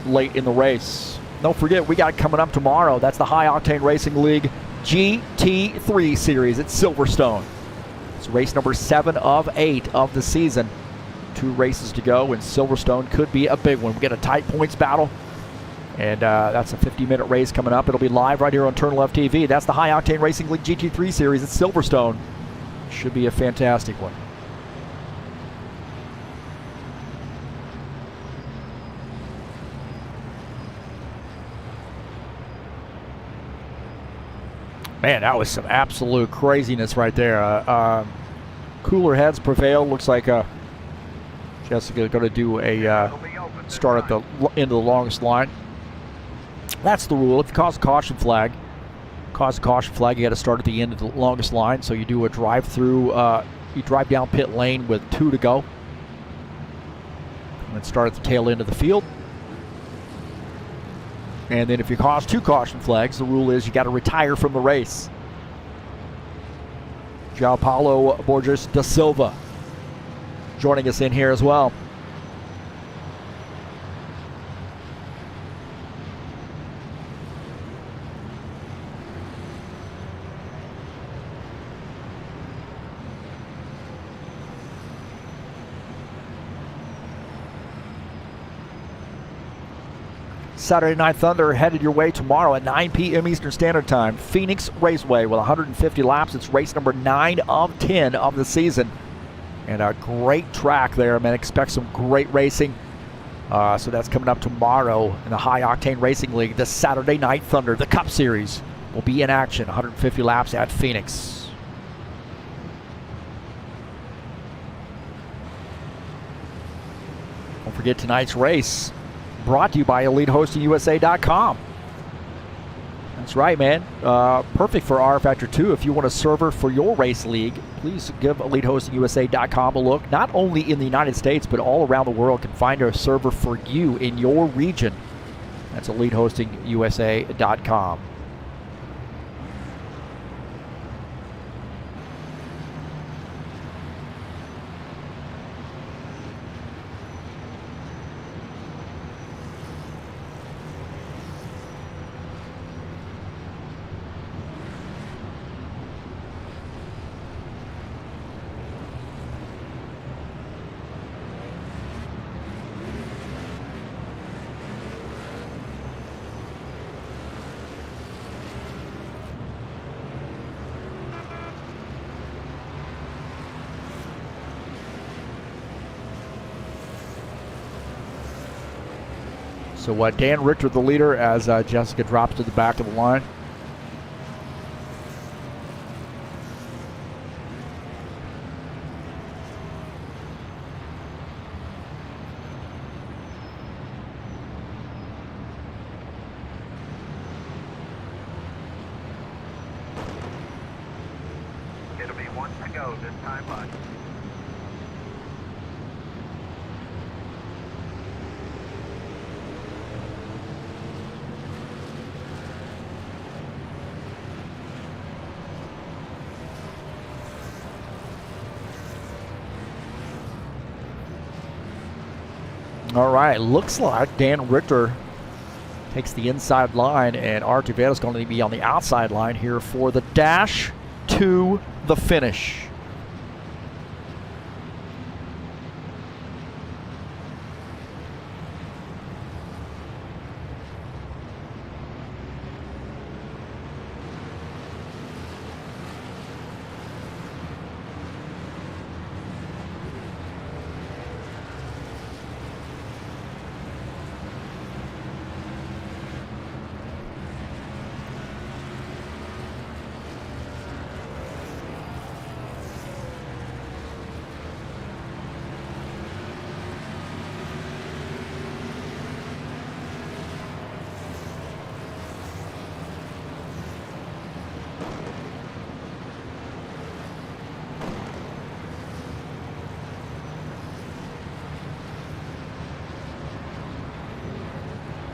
Speaker 1: late in the race. Don't forget, we got coming up tomorrow. That's the High Octane Racing League GT3 Series at Silverstone. It's race number 7 of 8 of the season. 2 races to go, and Silverstone could be a big one. We get a tight points battle, and that's a 50-minute race coming up. It'll be live right here on TurnLeftTV. That's the High Octane Racing League GT3 Series at Silverstone. Should be a fantastic one. Man, that was some absolute craziness right there. Cooler heads prevail. Looks like Jessica's going to do a start at the end of the longest line. That's the rule. If you cause a caution flag, you got to start at the end of the longest line. So you do a drive-through. You drive down pit lane with 2 to go, and then start at the tail end of the field. And then if you cause 2 caution flags, the rule is you got to retire from the race. João Paulo Borges da Silva joining us in here as well. Saturday Night Thunder headed your way tomorrow at 9 p.m. Eastern Standard Time. Phoenix Raceway with 150 laps. It's race number 9 of 10 of the season. And a great track there, man. Expect some great racing. So that's coming up tomorrow in the High Octane Racing League. The Saturday Night Thunder, the Cup Series, will be in action. 150 laps at Phoenix. Don't forget tonight's race. Brought to you by EliteHostingUSA.com. That's right, man. Perfect for rFactor 2. If you want a server for your race league, please give EliteHostingUSA.com a look. Not only in the United States, but all around the world can find a server for you in your region. That's EliteHostingUSA.com. So Dan Richter the leader as Jessica drops to the back of the line.
Speaker 3: It'll be one to go this time, bud.
Speaker 1: All right, looks like Dan Richter takes the inside line, and Artie Veda's going to be on the outside line here for the dash to the finish.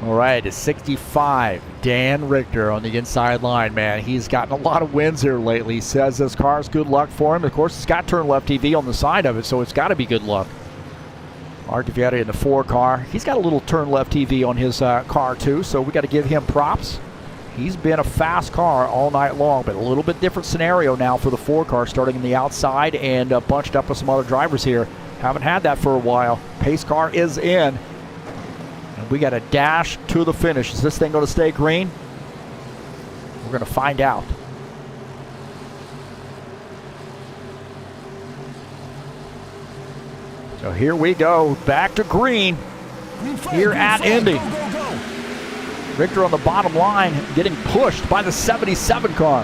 Speaker 1: All right, it's 65. Dan Richter on the inside line, man. He's gotten a lot of wins here lately. He says this car's good luck for him. Of course, it's got TurnLeftTV on the side of it, so it's got to be good luck. Artie Veda in the 4 car. He's got a little TurnLeftTV on his car, too, so we got to give him props. He's been a fast car all night long, but a little bit different scenario now for the 4 car, starting in the outside and bunched up with some other drivers here. Haven't had that for a while. Pace car is in. And we got a dash to the finish. Is this thing going to stay green? We're going to find out. So here we go, back to green here at Indy. Richter on the bottom line, getting pushed by the 77 car.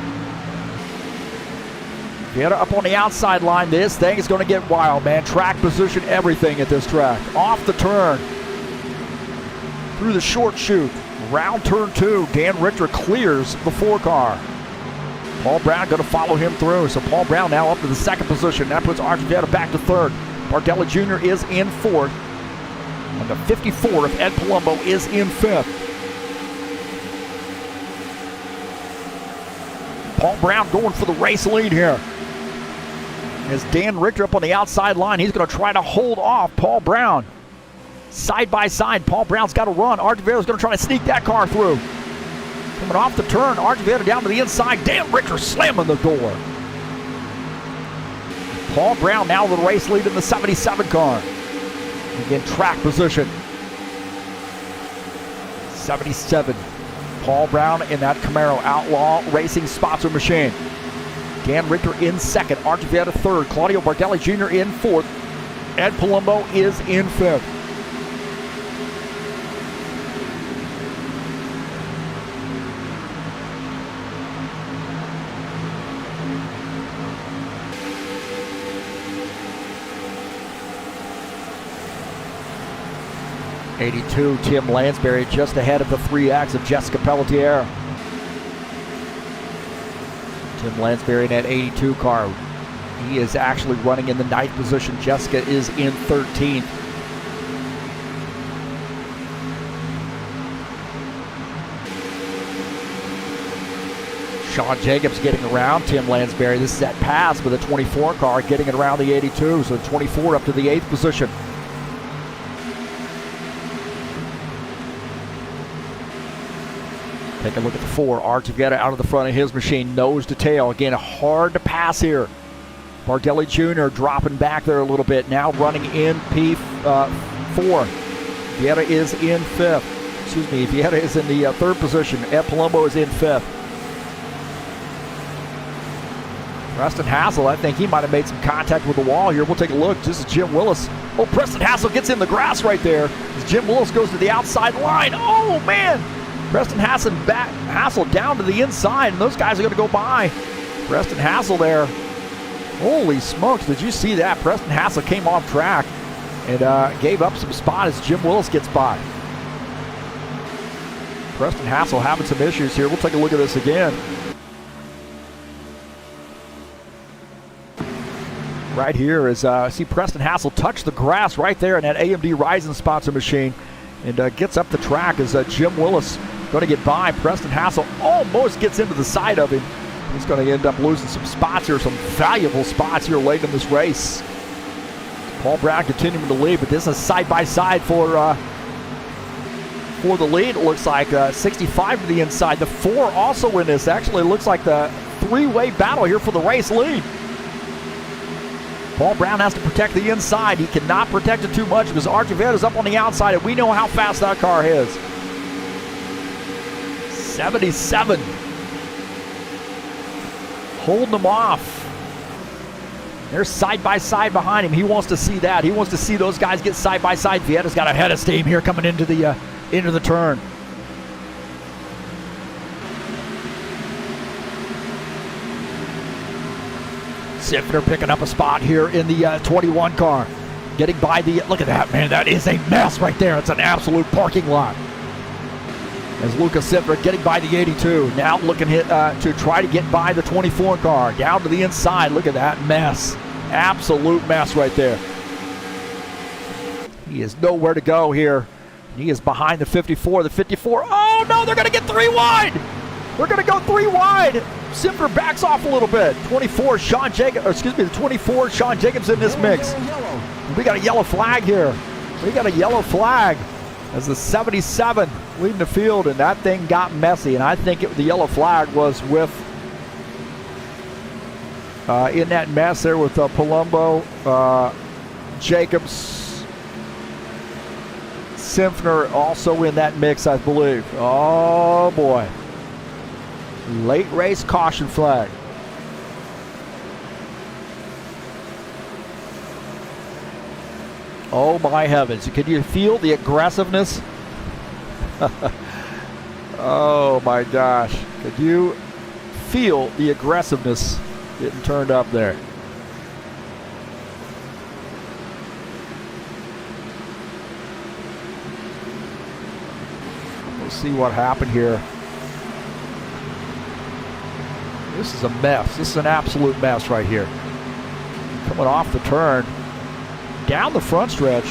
Speaker 1: Veda up on the outside line. This thing is going to get wild, man. Track position, everything at this track. Off the turn. Through the short chute, round turn 2, Dan Richter clears the 4 car. Paul Brown going to follow him through. So Paul Brown now up to the 2nd position. That puts Artie Veda back to 3rd. Bardelli Jr. is in 4th. And the 54 of Ed Palumbo is in 5th. Paul Brown going for the race lead here. As Dan Richter up on the outside line, he's going to try to hold off Paul Brown. Side by side, Paul Brown's got to run. Artie Veda's going to try to sneak that car through. Coming off the turn, Artie Veda down to the inside. Dan Richter slamming the door. Paul Brown now with the race lead in the 77 car. Again, track position. 77. Paul Brown in that Camaro Outlaw Racing sponsor machine. Dan Richter in 2nd. Artie Veda 3rd. Claudio Bardelli Jr. in 4th. Ed Palumbo is in 5th. '82, Tim Lansbury just ahead of the 3X of Jessica Pelletier. Tim Lansbury in that 82 car. He is actually running in the 9th position. Jessica is in 13th. Sean Jacobs getting around Tim Lansbury. This is that pass with a 24 car getting it around the 82. So 24 up to the 8th position. Take a look at the 4. Artie Veda out of the front of his machine, nose to tail. Again, hard to pass here. Bardelli Jr. dropping back there a little bit. Now running in P4. Veda is in 5th. Excuse me, Veda is in the 3rd position. Ed Palumbo is in 5th. Preston Hassel, I think he might have made some contact with the wall here. We'll take a look. This is Jim Willis. Oh, Preston Hassel gets in the grass right there. As Jim Willis goes to the outside line. Oh, man. Preston Hassel down to the inside, and those guys are going to go by. Preston Hassel there. Holy smokes, did you see that? Preston Hassel came off track and gave up some spot as Jim Willis gets by. Preston Hassel having some issues here. We'll take a look at this again. Right here is see Preston Hassel touch the grass right there in that AMD Ryzen sponsor machine and gets up the track as Jim Willis going to get by. Preston Hassel almost gets into the side of him. He's going to end up losing some spots here, some valuable spots here late in this race. Paul Brown continuing to lead, but this is side-by-side for the lead. It looks like 65 to the inside. The 4 also in this. Actually, it looks like the 3-way battle here for the race lead. Paul Brown has to protect the inside. He cannot protect it too much because Archibald is up on the outside, and we know how fast that car is. 77. Holding them off. They're side by side behind him. He wants to see that. He wants to see those guys get side by side. Vietta's got a head of steam here coming into the turn. Sifner picking up a spot here in the 21 car. Getting by the, look at that, man. That is a mess right there. It's an absolute parking lot. As Lucas Sifner getting by the 82. Now looking to try to get by the 24 car. Down to the inside. Look at that mess. Absolute mess right there. He is nowhere to go here. He is behind the 54. The 54. Oh, no, they're going to get 3 wide. They're going to go 3 wide. Sifner backs off a little bit. 24, Sean Jacobs, or excuse me, the 24, Sean Jacobs in this mix. We got a yellow flag here. We got a yellow flag as the 77 leading the field, and that thing got messy. And I think the yellow flag was with in that mess there with Palumbo, Jacobs, Sifner also in that mix, I believe. Oh boy. Late race caution flag. Oh my heavens. Can you feel the aggressiveness? Oh my gosh. Could you feel the aggressiveness getting turned up there? We'll see what happened here. This is a mess. This is an absolute mess right here. Coming off the turn, down the front stretch.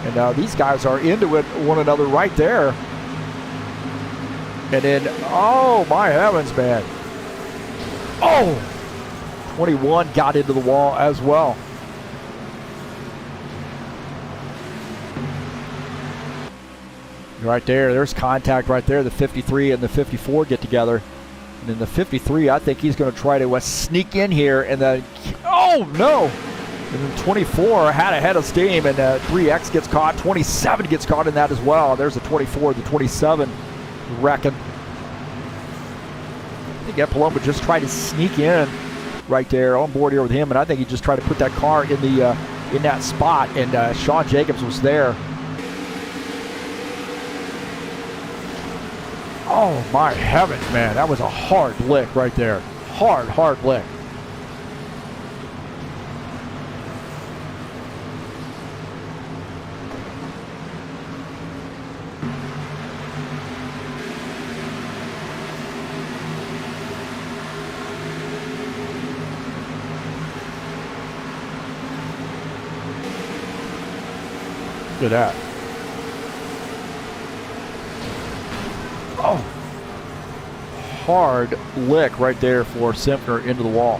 Speaker 1: And now these guys are into it, one another right there. And then, oh my heavens, man. Oh! 21 got into the wall as well. Right there, there's contact right there. The 53 and the 54 get together. And then the 53, I think he's going to try to sneak in here. And then, oh no! And then 24 had a head of steam, and 3X gets caught. 27 gets caught in that as well. There's the 24, the 27 wrecking. I think Palumbo just tried to sneak in right there on board here with him, and I think he just tried to put that car in the in that spot, and Sean Jacobs was there. Oh my heavens, man, that was a hard lick right there. Hard lick. Look at that. Oh, hard lick right there for Sifner into the wall.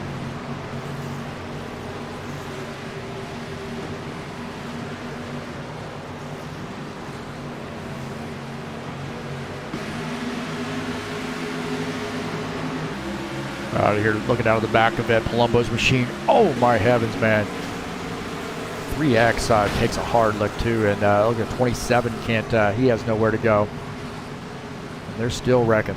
Speaker 1: Out of here, looking out of the back of that Palumbo's machine. Oh my heavens, man. 3X takes a hard lick too, and look at 27 can't. He has nowhere to go. They're still wrecking.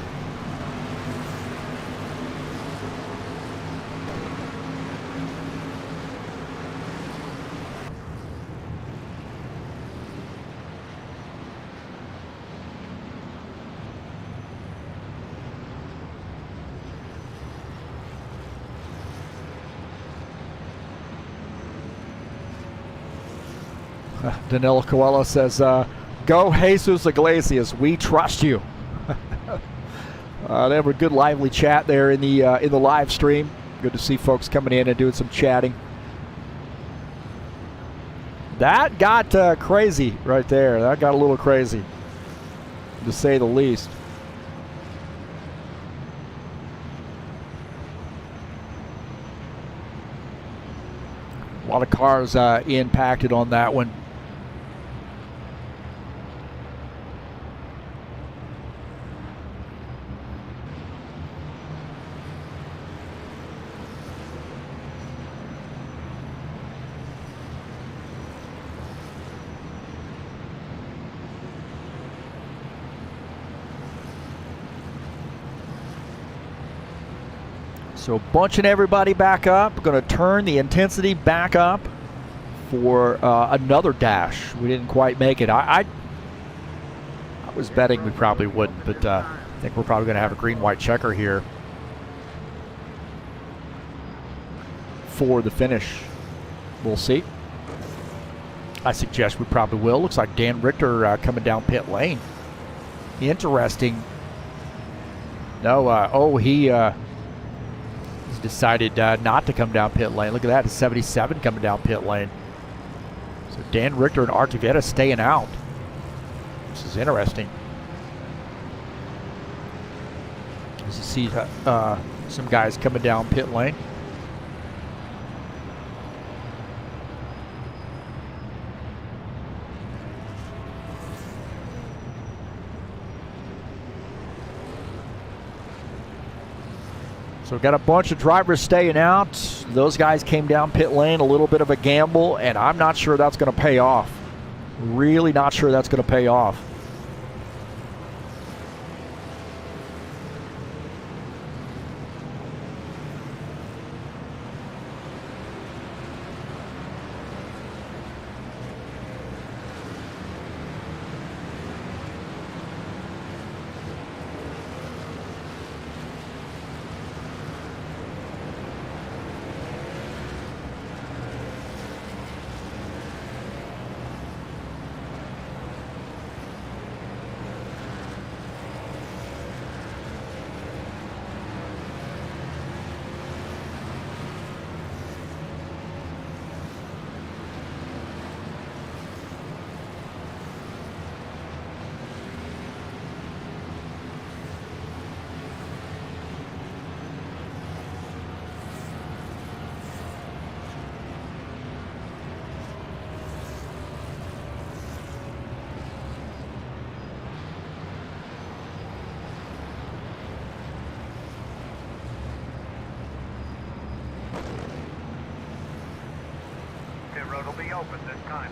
Speaker 1: Danilo Coelho says, "Go Jesus Iglesias, we trust you." They have a good lively chat there in the live stream. Good to see folks coming in and doing some chatting. That got crazy right there. That got a little crazy, to say the least. A lot of cars impacted on that one. So bunching everybody back up. Going to turn the intensity back up for another dash. We didn't quite make it. I was betting we probably wouldn't, but I think we're probably going to have a green-white checker here for the finish. We'll see. I suggest we probably will. Looks like Dan Richter coming down pit lane. Interesting. No, he's decided not to come down pit lane. Look at that, it's 77 coming down pit lane. So Dan Richter and Artivetta staying out. This is interesting. As you see some guys coming down pit lane. So we've got a bunch of drivers staying out. Those guys came down pit lane, a little bit of a gamble, and I'm not sure that's going to pay off. Really not sure that's going to pay off.
Speaker 3: Road will be open this time.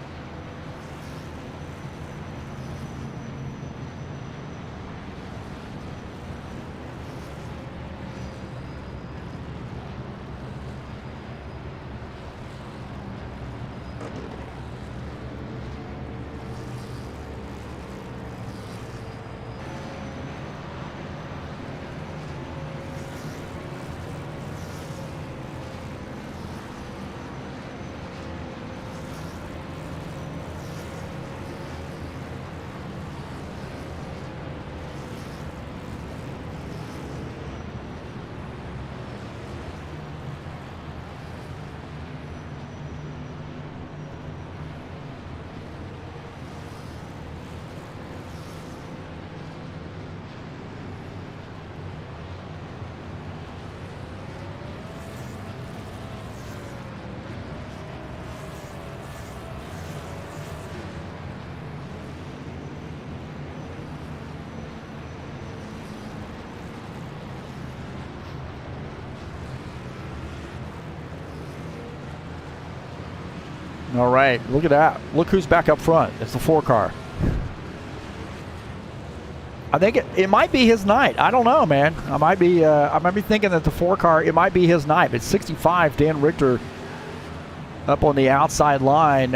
Speaker 1: All right, look at that. Look who's back up front. It's the 4 car. I think it might be his night. I don't know, man. I might be thinking that the 4 car, it might be his night. It's 65. Dan Richter up on the outside line.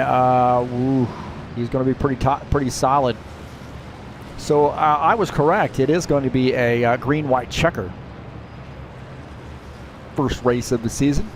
Speaker 1: He's going to be pretty solid. So I was correct. It is going to be a green-white checker. First race of the season.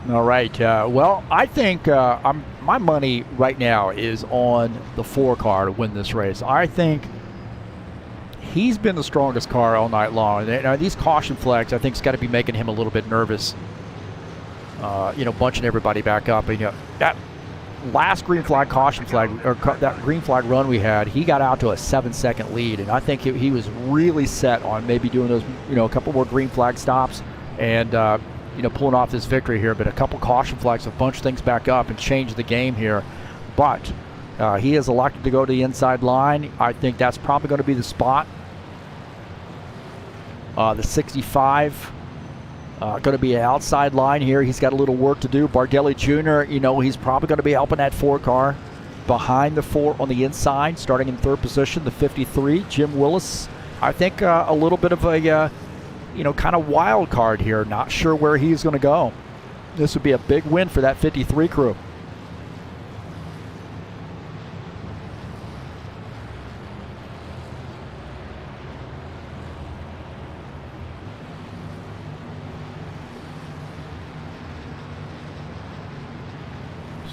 Speaker 1: All right. Well, I think my money right now is on the 4 car to win this race. I think he's been the strongest car all night long. And these caution flags, I think, has got to be making him a little bit nervous. Bunching everybody back up. And, that last green flag, caution flag, or that green flag run we had, he got out to a 7-second lead. And I think he was really set on maybe doing those, a couple more green flag stops and, pulling off this victory here. But a couple caution flags have bunched things back up and changed the game here. But he is elected to go to the inside line. I think that's probably going to be the spot. The 65 going to be an outside line here. He's got a little work to do. Bardelli Jr., he's probably going to be helping that 4 car behind the 4 on the inside, starting in 3rd position, the 53. Jim Willis, I think a little bit of a, kind of wild card here. Not sure where he's going to go. This would be a big win for that 53 crew.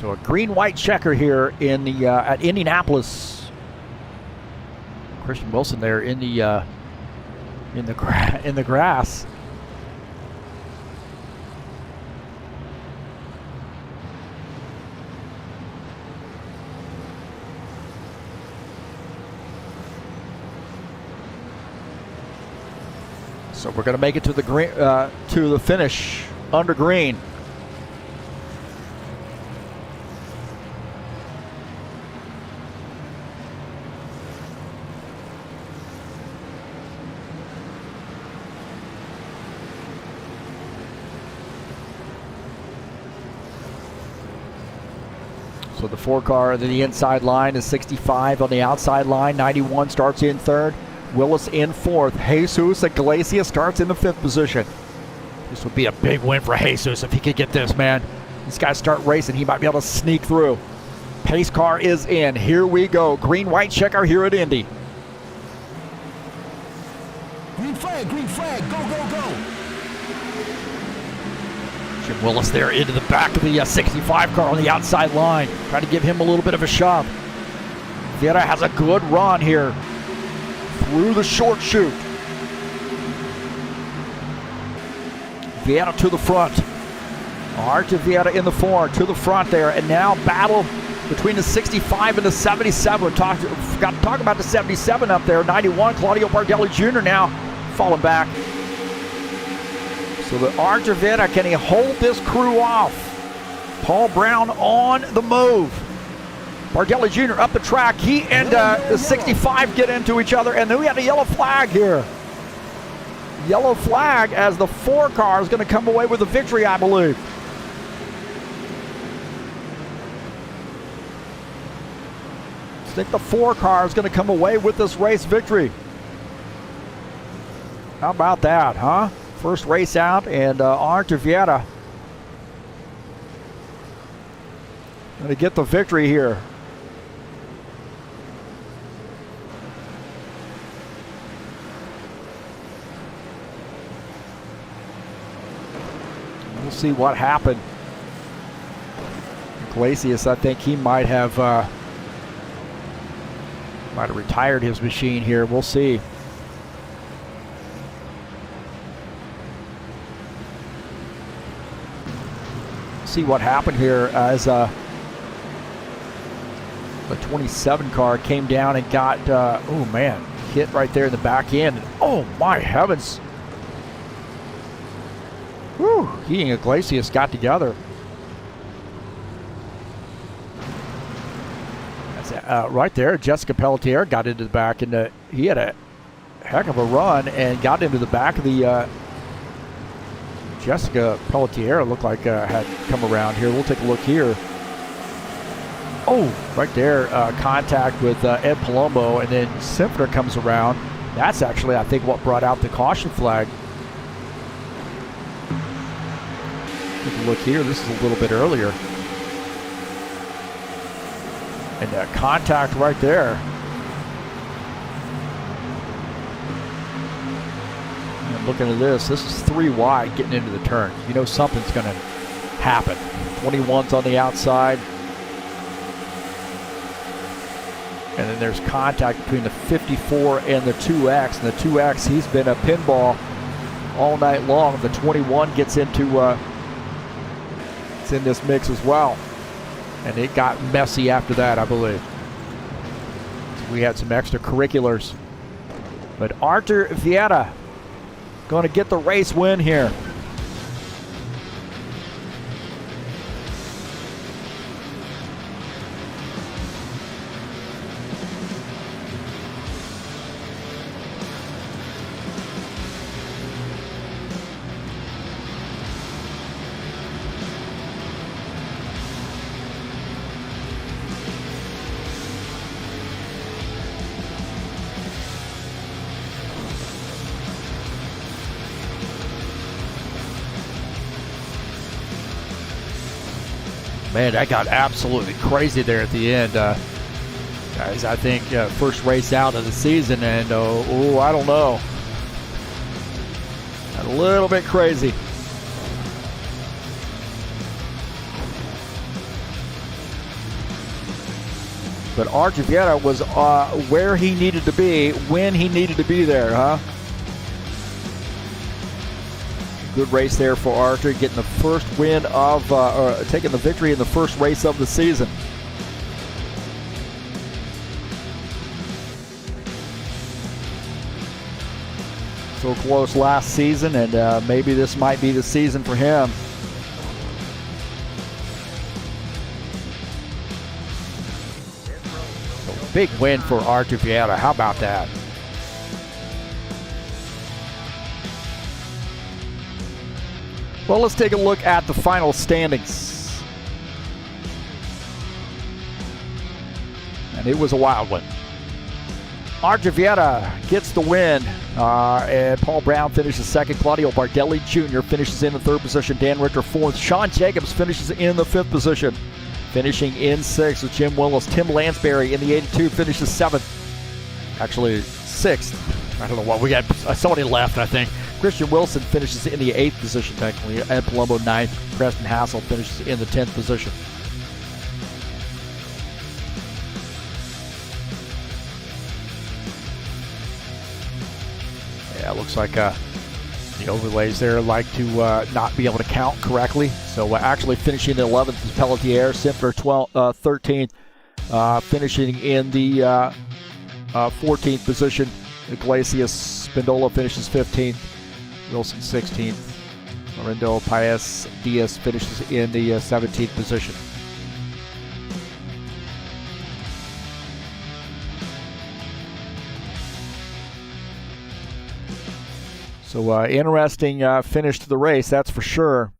Speaker 1: So a green-white checker here in the at Indianapolis. Christian Wilson there in the grass. So we're going to make it to the green, to the finish under green. So the 4 car on the inside line is 65 on the outside line. 91 starts in 3rd. Willis in 4th. Jesus Iglesias starts in the 5th position. This would be a big win for Jesus if he could get this, man. These guys start racing. He might be able to sneak through. Pace car is in. Here we go. Green-white checker here at Indy.
Speaker 2: Green flag, go, go, go.
Speaker 1: Jim Willis there into the back of the 65 car on the outside line. Trying to give him a little bit of a shove. Vieta has a good run here through the short chute. Vieta to the front. Artur Vieta in the 4 to the front there. And now battle between the 65 and the 77. We forgot to talk about the 77 up there. 91, Claudio Bardelli Jr. now falling back. So the Artur Vieta, can he hold this crew off? Paul Brown on the move. Bardelli Jr. up the track. He and the 65 get into each other, and then we have a yellow flag here. Yellow flag as the 4 car is going to come away with the victory, I believe. I think the 4 car is going to come away with this race victory. How about that, huh? First race out, and Artur Vieta going to get the victory here. We'll see what happened. Iglesias, I think he might have retired his machine here. We'll see. See what happened here as the 27 car came down and got oh man, hit right there in the back end. Oh my heavens. Whew, he and Iglesias got together. That's right there. Jessica Pelletier got into the back, and he had a heck of a run and got into the back of the Jessica Pelletier. Looked like had come around here. We'll take a look here. Oh, right there, contact with Ed Palumbo, and then Simpler comes around. That's actually, I think, what brought out the caution flag. Take a look here. This is a little bit earlier. And that contact right there. And looking at this is 3 wide getting into the turn. You know something's going to happen. 21's on the outside. And then there's contact between the 54 and the 2X. And the 2X, he's been a pinball all night long. The 21 gets into it's in this mix as well. And it got messy after that, I believe. So we had some extracurriculars. But Artur Vieta going to get the race win here. Man, that got absolutely crazy there at the end. Guys, I think first race out of the season, and I don't know. Got a little bit crazy. But Artur Vieta was where he needed to be, when he needed to be there, huh? Good race there for Artur, getting the first win of, taking the victory in the first race of the season. So close last season, and maybe this might be the season for him. So big win for Artur Vieta. How about that? Well, let's take a look at the final standings. And it was a wild one. Artur Vieta gets the win, and Paul Brown finishes second. Claudio Bardelli Jr. finishes in the third position. Dan Richter fourth. Sean Jacobs finishes in the fifth position. Finishing in sixth with Jim Willis. Tim Lansbury in the 82 finishes seventh. Actually, sixth. I don't know what we got. Somebody left, I think. Christian Wilson finishes in the 8th position, technically. Ed Palumbo 9th. Preston Hassel finishes in the 10th position. Yeah, it looks like the overlays there like to not be able to count correctly. So actually finishing in 11th is Pelletier. Simpler 13th. Finishing in the 14th position. Iglesias Spindola finishes 15th. Wilson 16th. Lorenzo Paez Diaz finishes in the 17th position. So interesting finish to the race, that's for sure.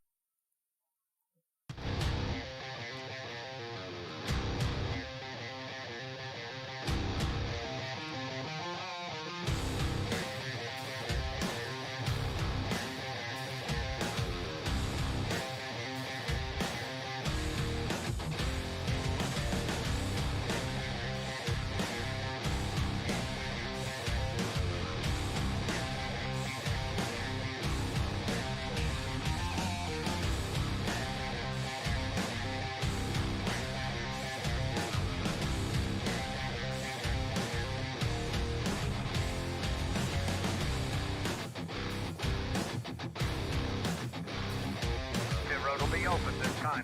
Speaker 3: Open this time.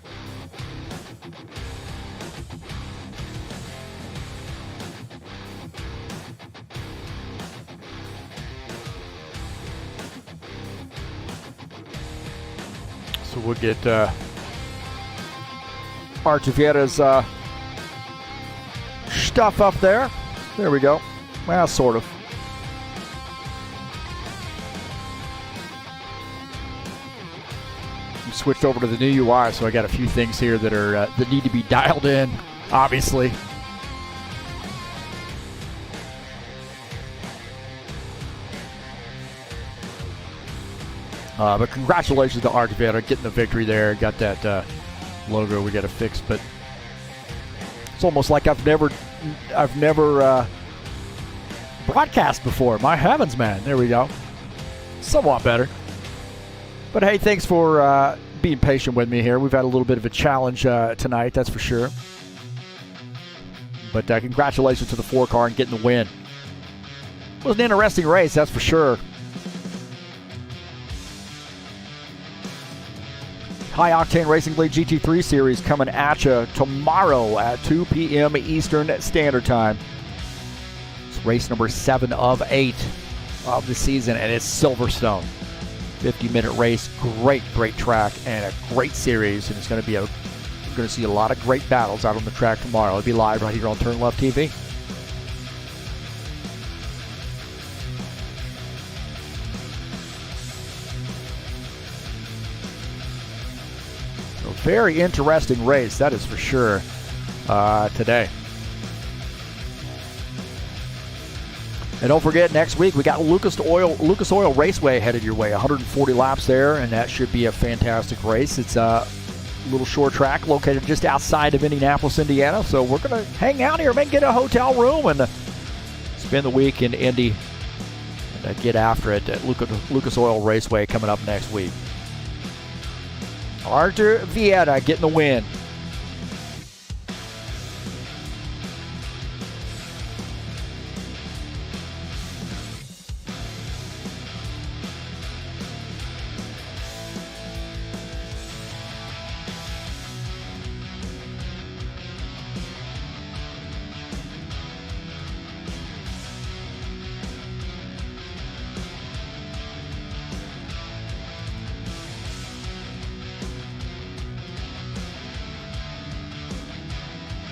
Speaker 1: So we'll get Artur Vieta's stuff up there. There we go. Well, sort of. Switched over to the new UI, so I got a few things here that are that need to be dialed in, obviously. But congratulations to Artur Vieta getting the victory there. Got that logo we got to fix, but it's almost like I've never broadcast before. My heavens, man! There we go. Somewhat better. But hey, thanks for being patient with me here. We've had a little bit of a challenge tonight, that's for sure. But congratulations to the 4-car and getting the win. It was an interesting race, that's for sure. High Octane Racing League GT3 Series coming at you tomorrow at 2 p.m. Eastern Standard Time. It's race number 7 of 8 of the season, and it's Silverstone. 50-minute race, great track, and a great series. And it's going to be we're going to see a lot of great battles out on the track tomorrow. It'll be live right here on TurnLeftTV. Very interesting race, that is for sure, today. And don't forget, next week we got Lucas Oil Raceway headed your way. 140 laps there, and that should be a fantastic race. It's a little short track located just outside of Indianapolis, Indiana. So we're going to hang out here, maybe get a hotel room, and spend the week in Indy and get after it at Lucas Oil Raceway coming up next week. Arthur Vieta getting the win.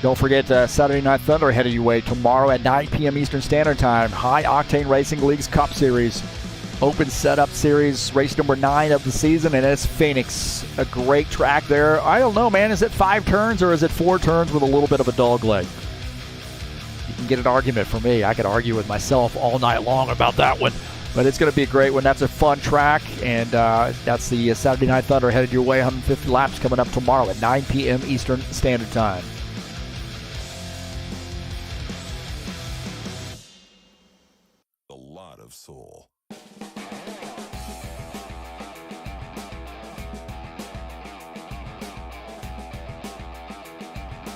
Speaker 1: Don't forget Saturday Night Thunder headed your way tomorrow at 9 p.m. Eastern Standard Time. High Octane Racing League's Cup Series. Open Setup Series, race number 9 of the season, and it's Phoenix. A great track there. I don't know, man. Is it 5 turns or is it 4 turns with a little bit of a dog leg? You can get an argument from me. I could argue with myself all night long about that one. But it's going to be a great one. That's a fun track, and that's the Saturday Night Thunder headed your way. 150 laps coming up tomorrow at 9 p.m. Eastern Standard Time.
Speaker 4: Soul.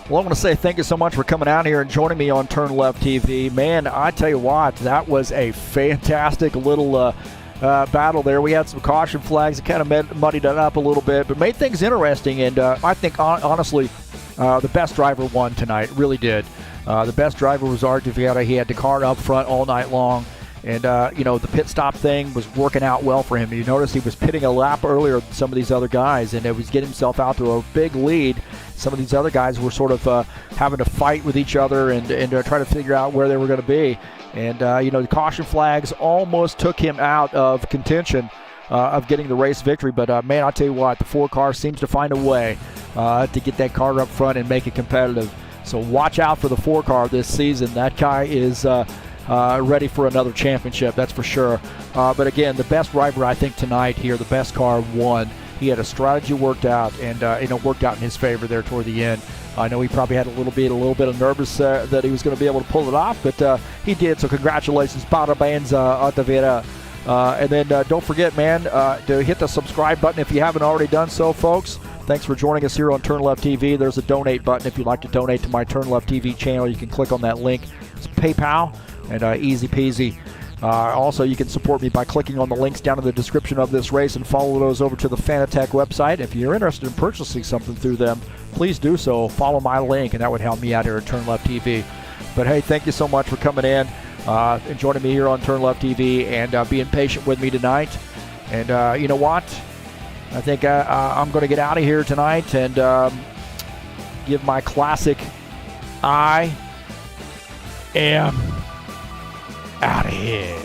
Speaker 1: Well, I want to say thank you so much for coming out here and joining me on TurnLeftTV. Man, I tell you what, that was a fantastic little battle there. We had some caution flags that kind of muddied it up a little bit, but made things interesting. And I think, honestly, the best driver won tonight. Really did. The best driver was Arthur Vieta. He had the car up front all night long. And, the pit stop thing was working out well for him. You notice he was pitting a lap earlier than some of these other guys, and it was getting himself out to a big lead. Some of these other guys were sort of having to fight with each other and try to figure out where they were going to be. And, the caution flags almost took him out of contention of getting the race victory. But, man, I'll tell you what, the 4-car seems to find a way to get that car up front and make it competitive. So watch out for the 4-car this season. That guy is ready for another championship, that's for sure. But again, the best driver, I think, tonight here, the best car won. He had a strategy worked out, and worked out in his favor there toward the end. I know he probably had a little bit of nervous that he was going to be able to pull it off, but he did. So congratulations, Parabéns, Arthur Vieta. And then don't forget, man, to hit the subscribe button if you haven't already done so, folks. Thanks for joining us here on TurnLeftTV. There's a donate button if you'd like to donate to my TurnLeftTV channel. You can click on that link. It's PayPal. And easy peasy. Also, you can support me by clicking on the links down in the description of this race and follow those over to the Fanatec website. If you're interested in purchasing something through them, please do so. Follow my link, and that would help me out here at TurnLeftTV. But hey, thank you so much for coming in and joining me here on TurnLeftTV and being patient with me tonight. And you know what? I think I'm going to get out of here tonight and give my classic I am out of here.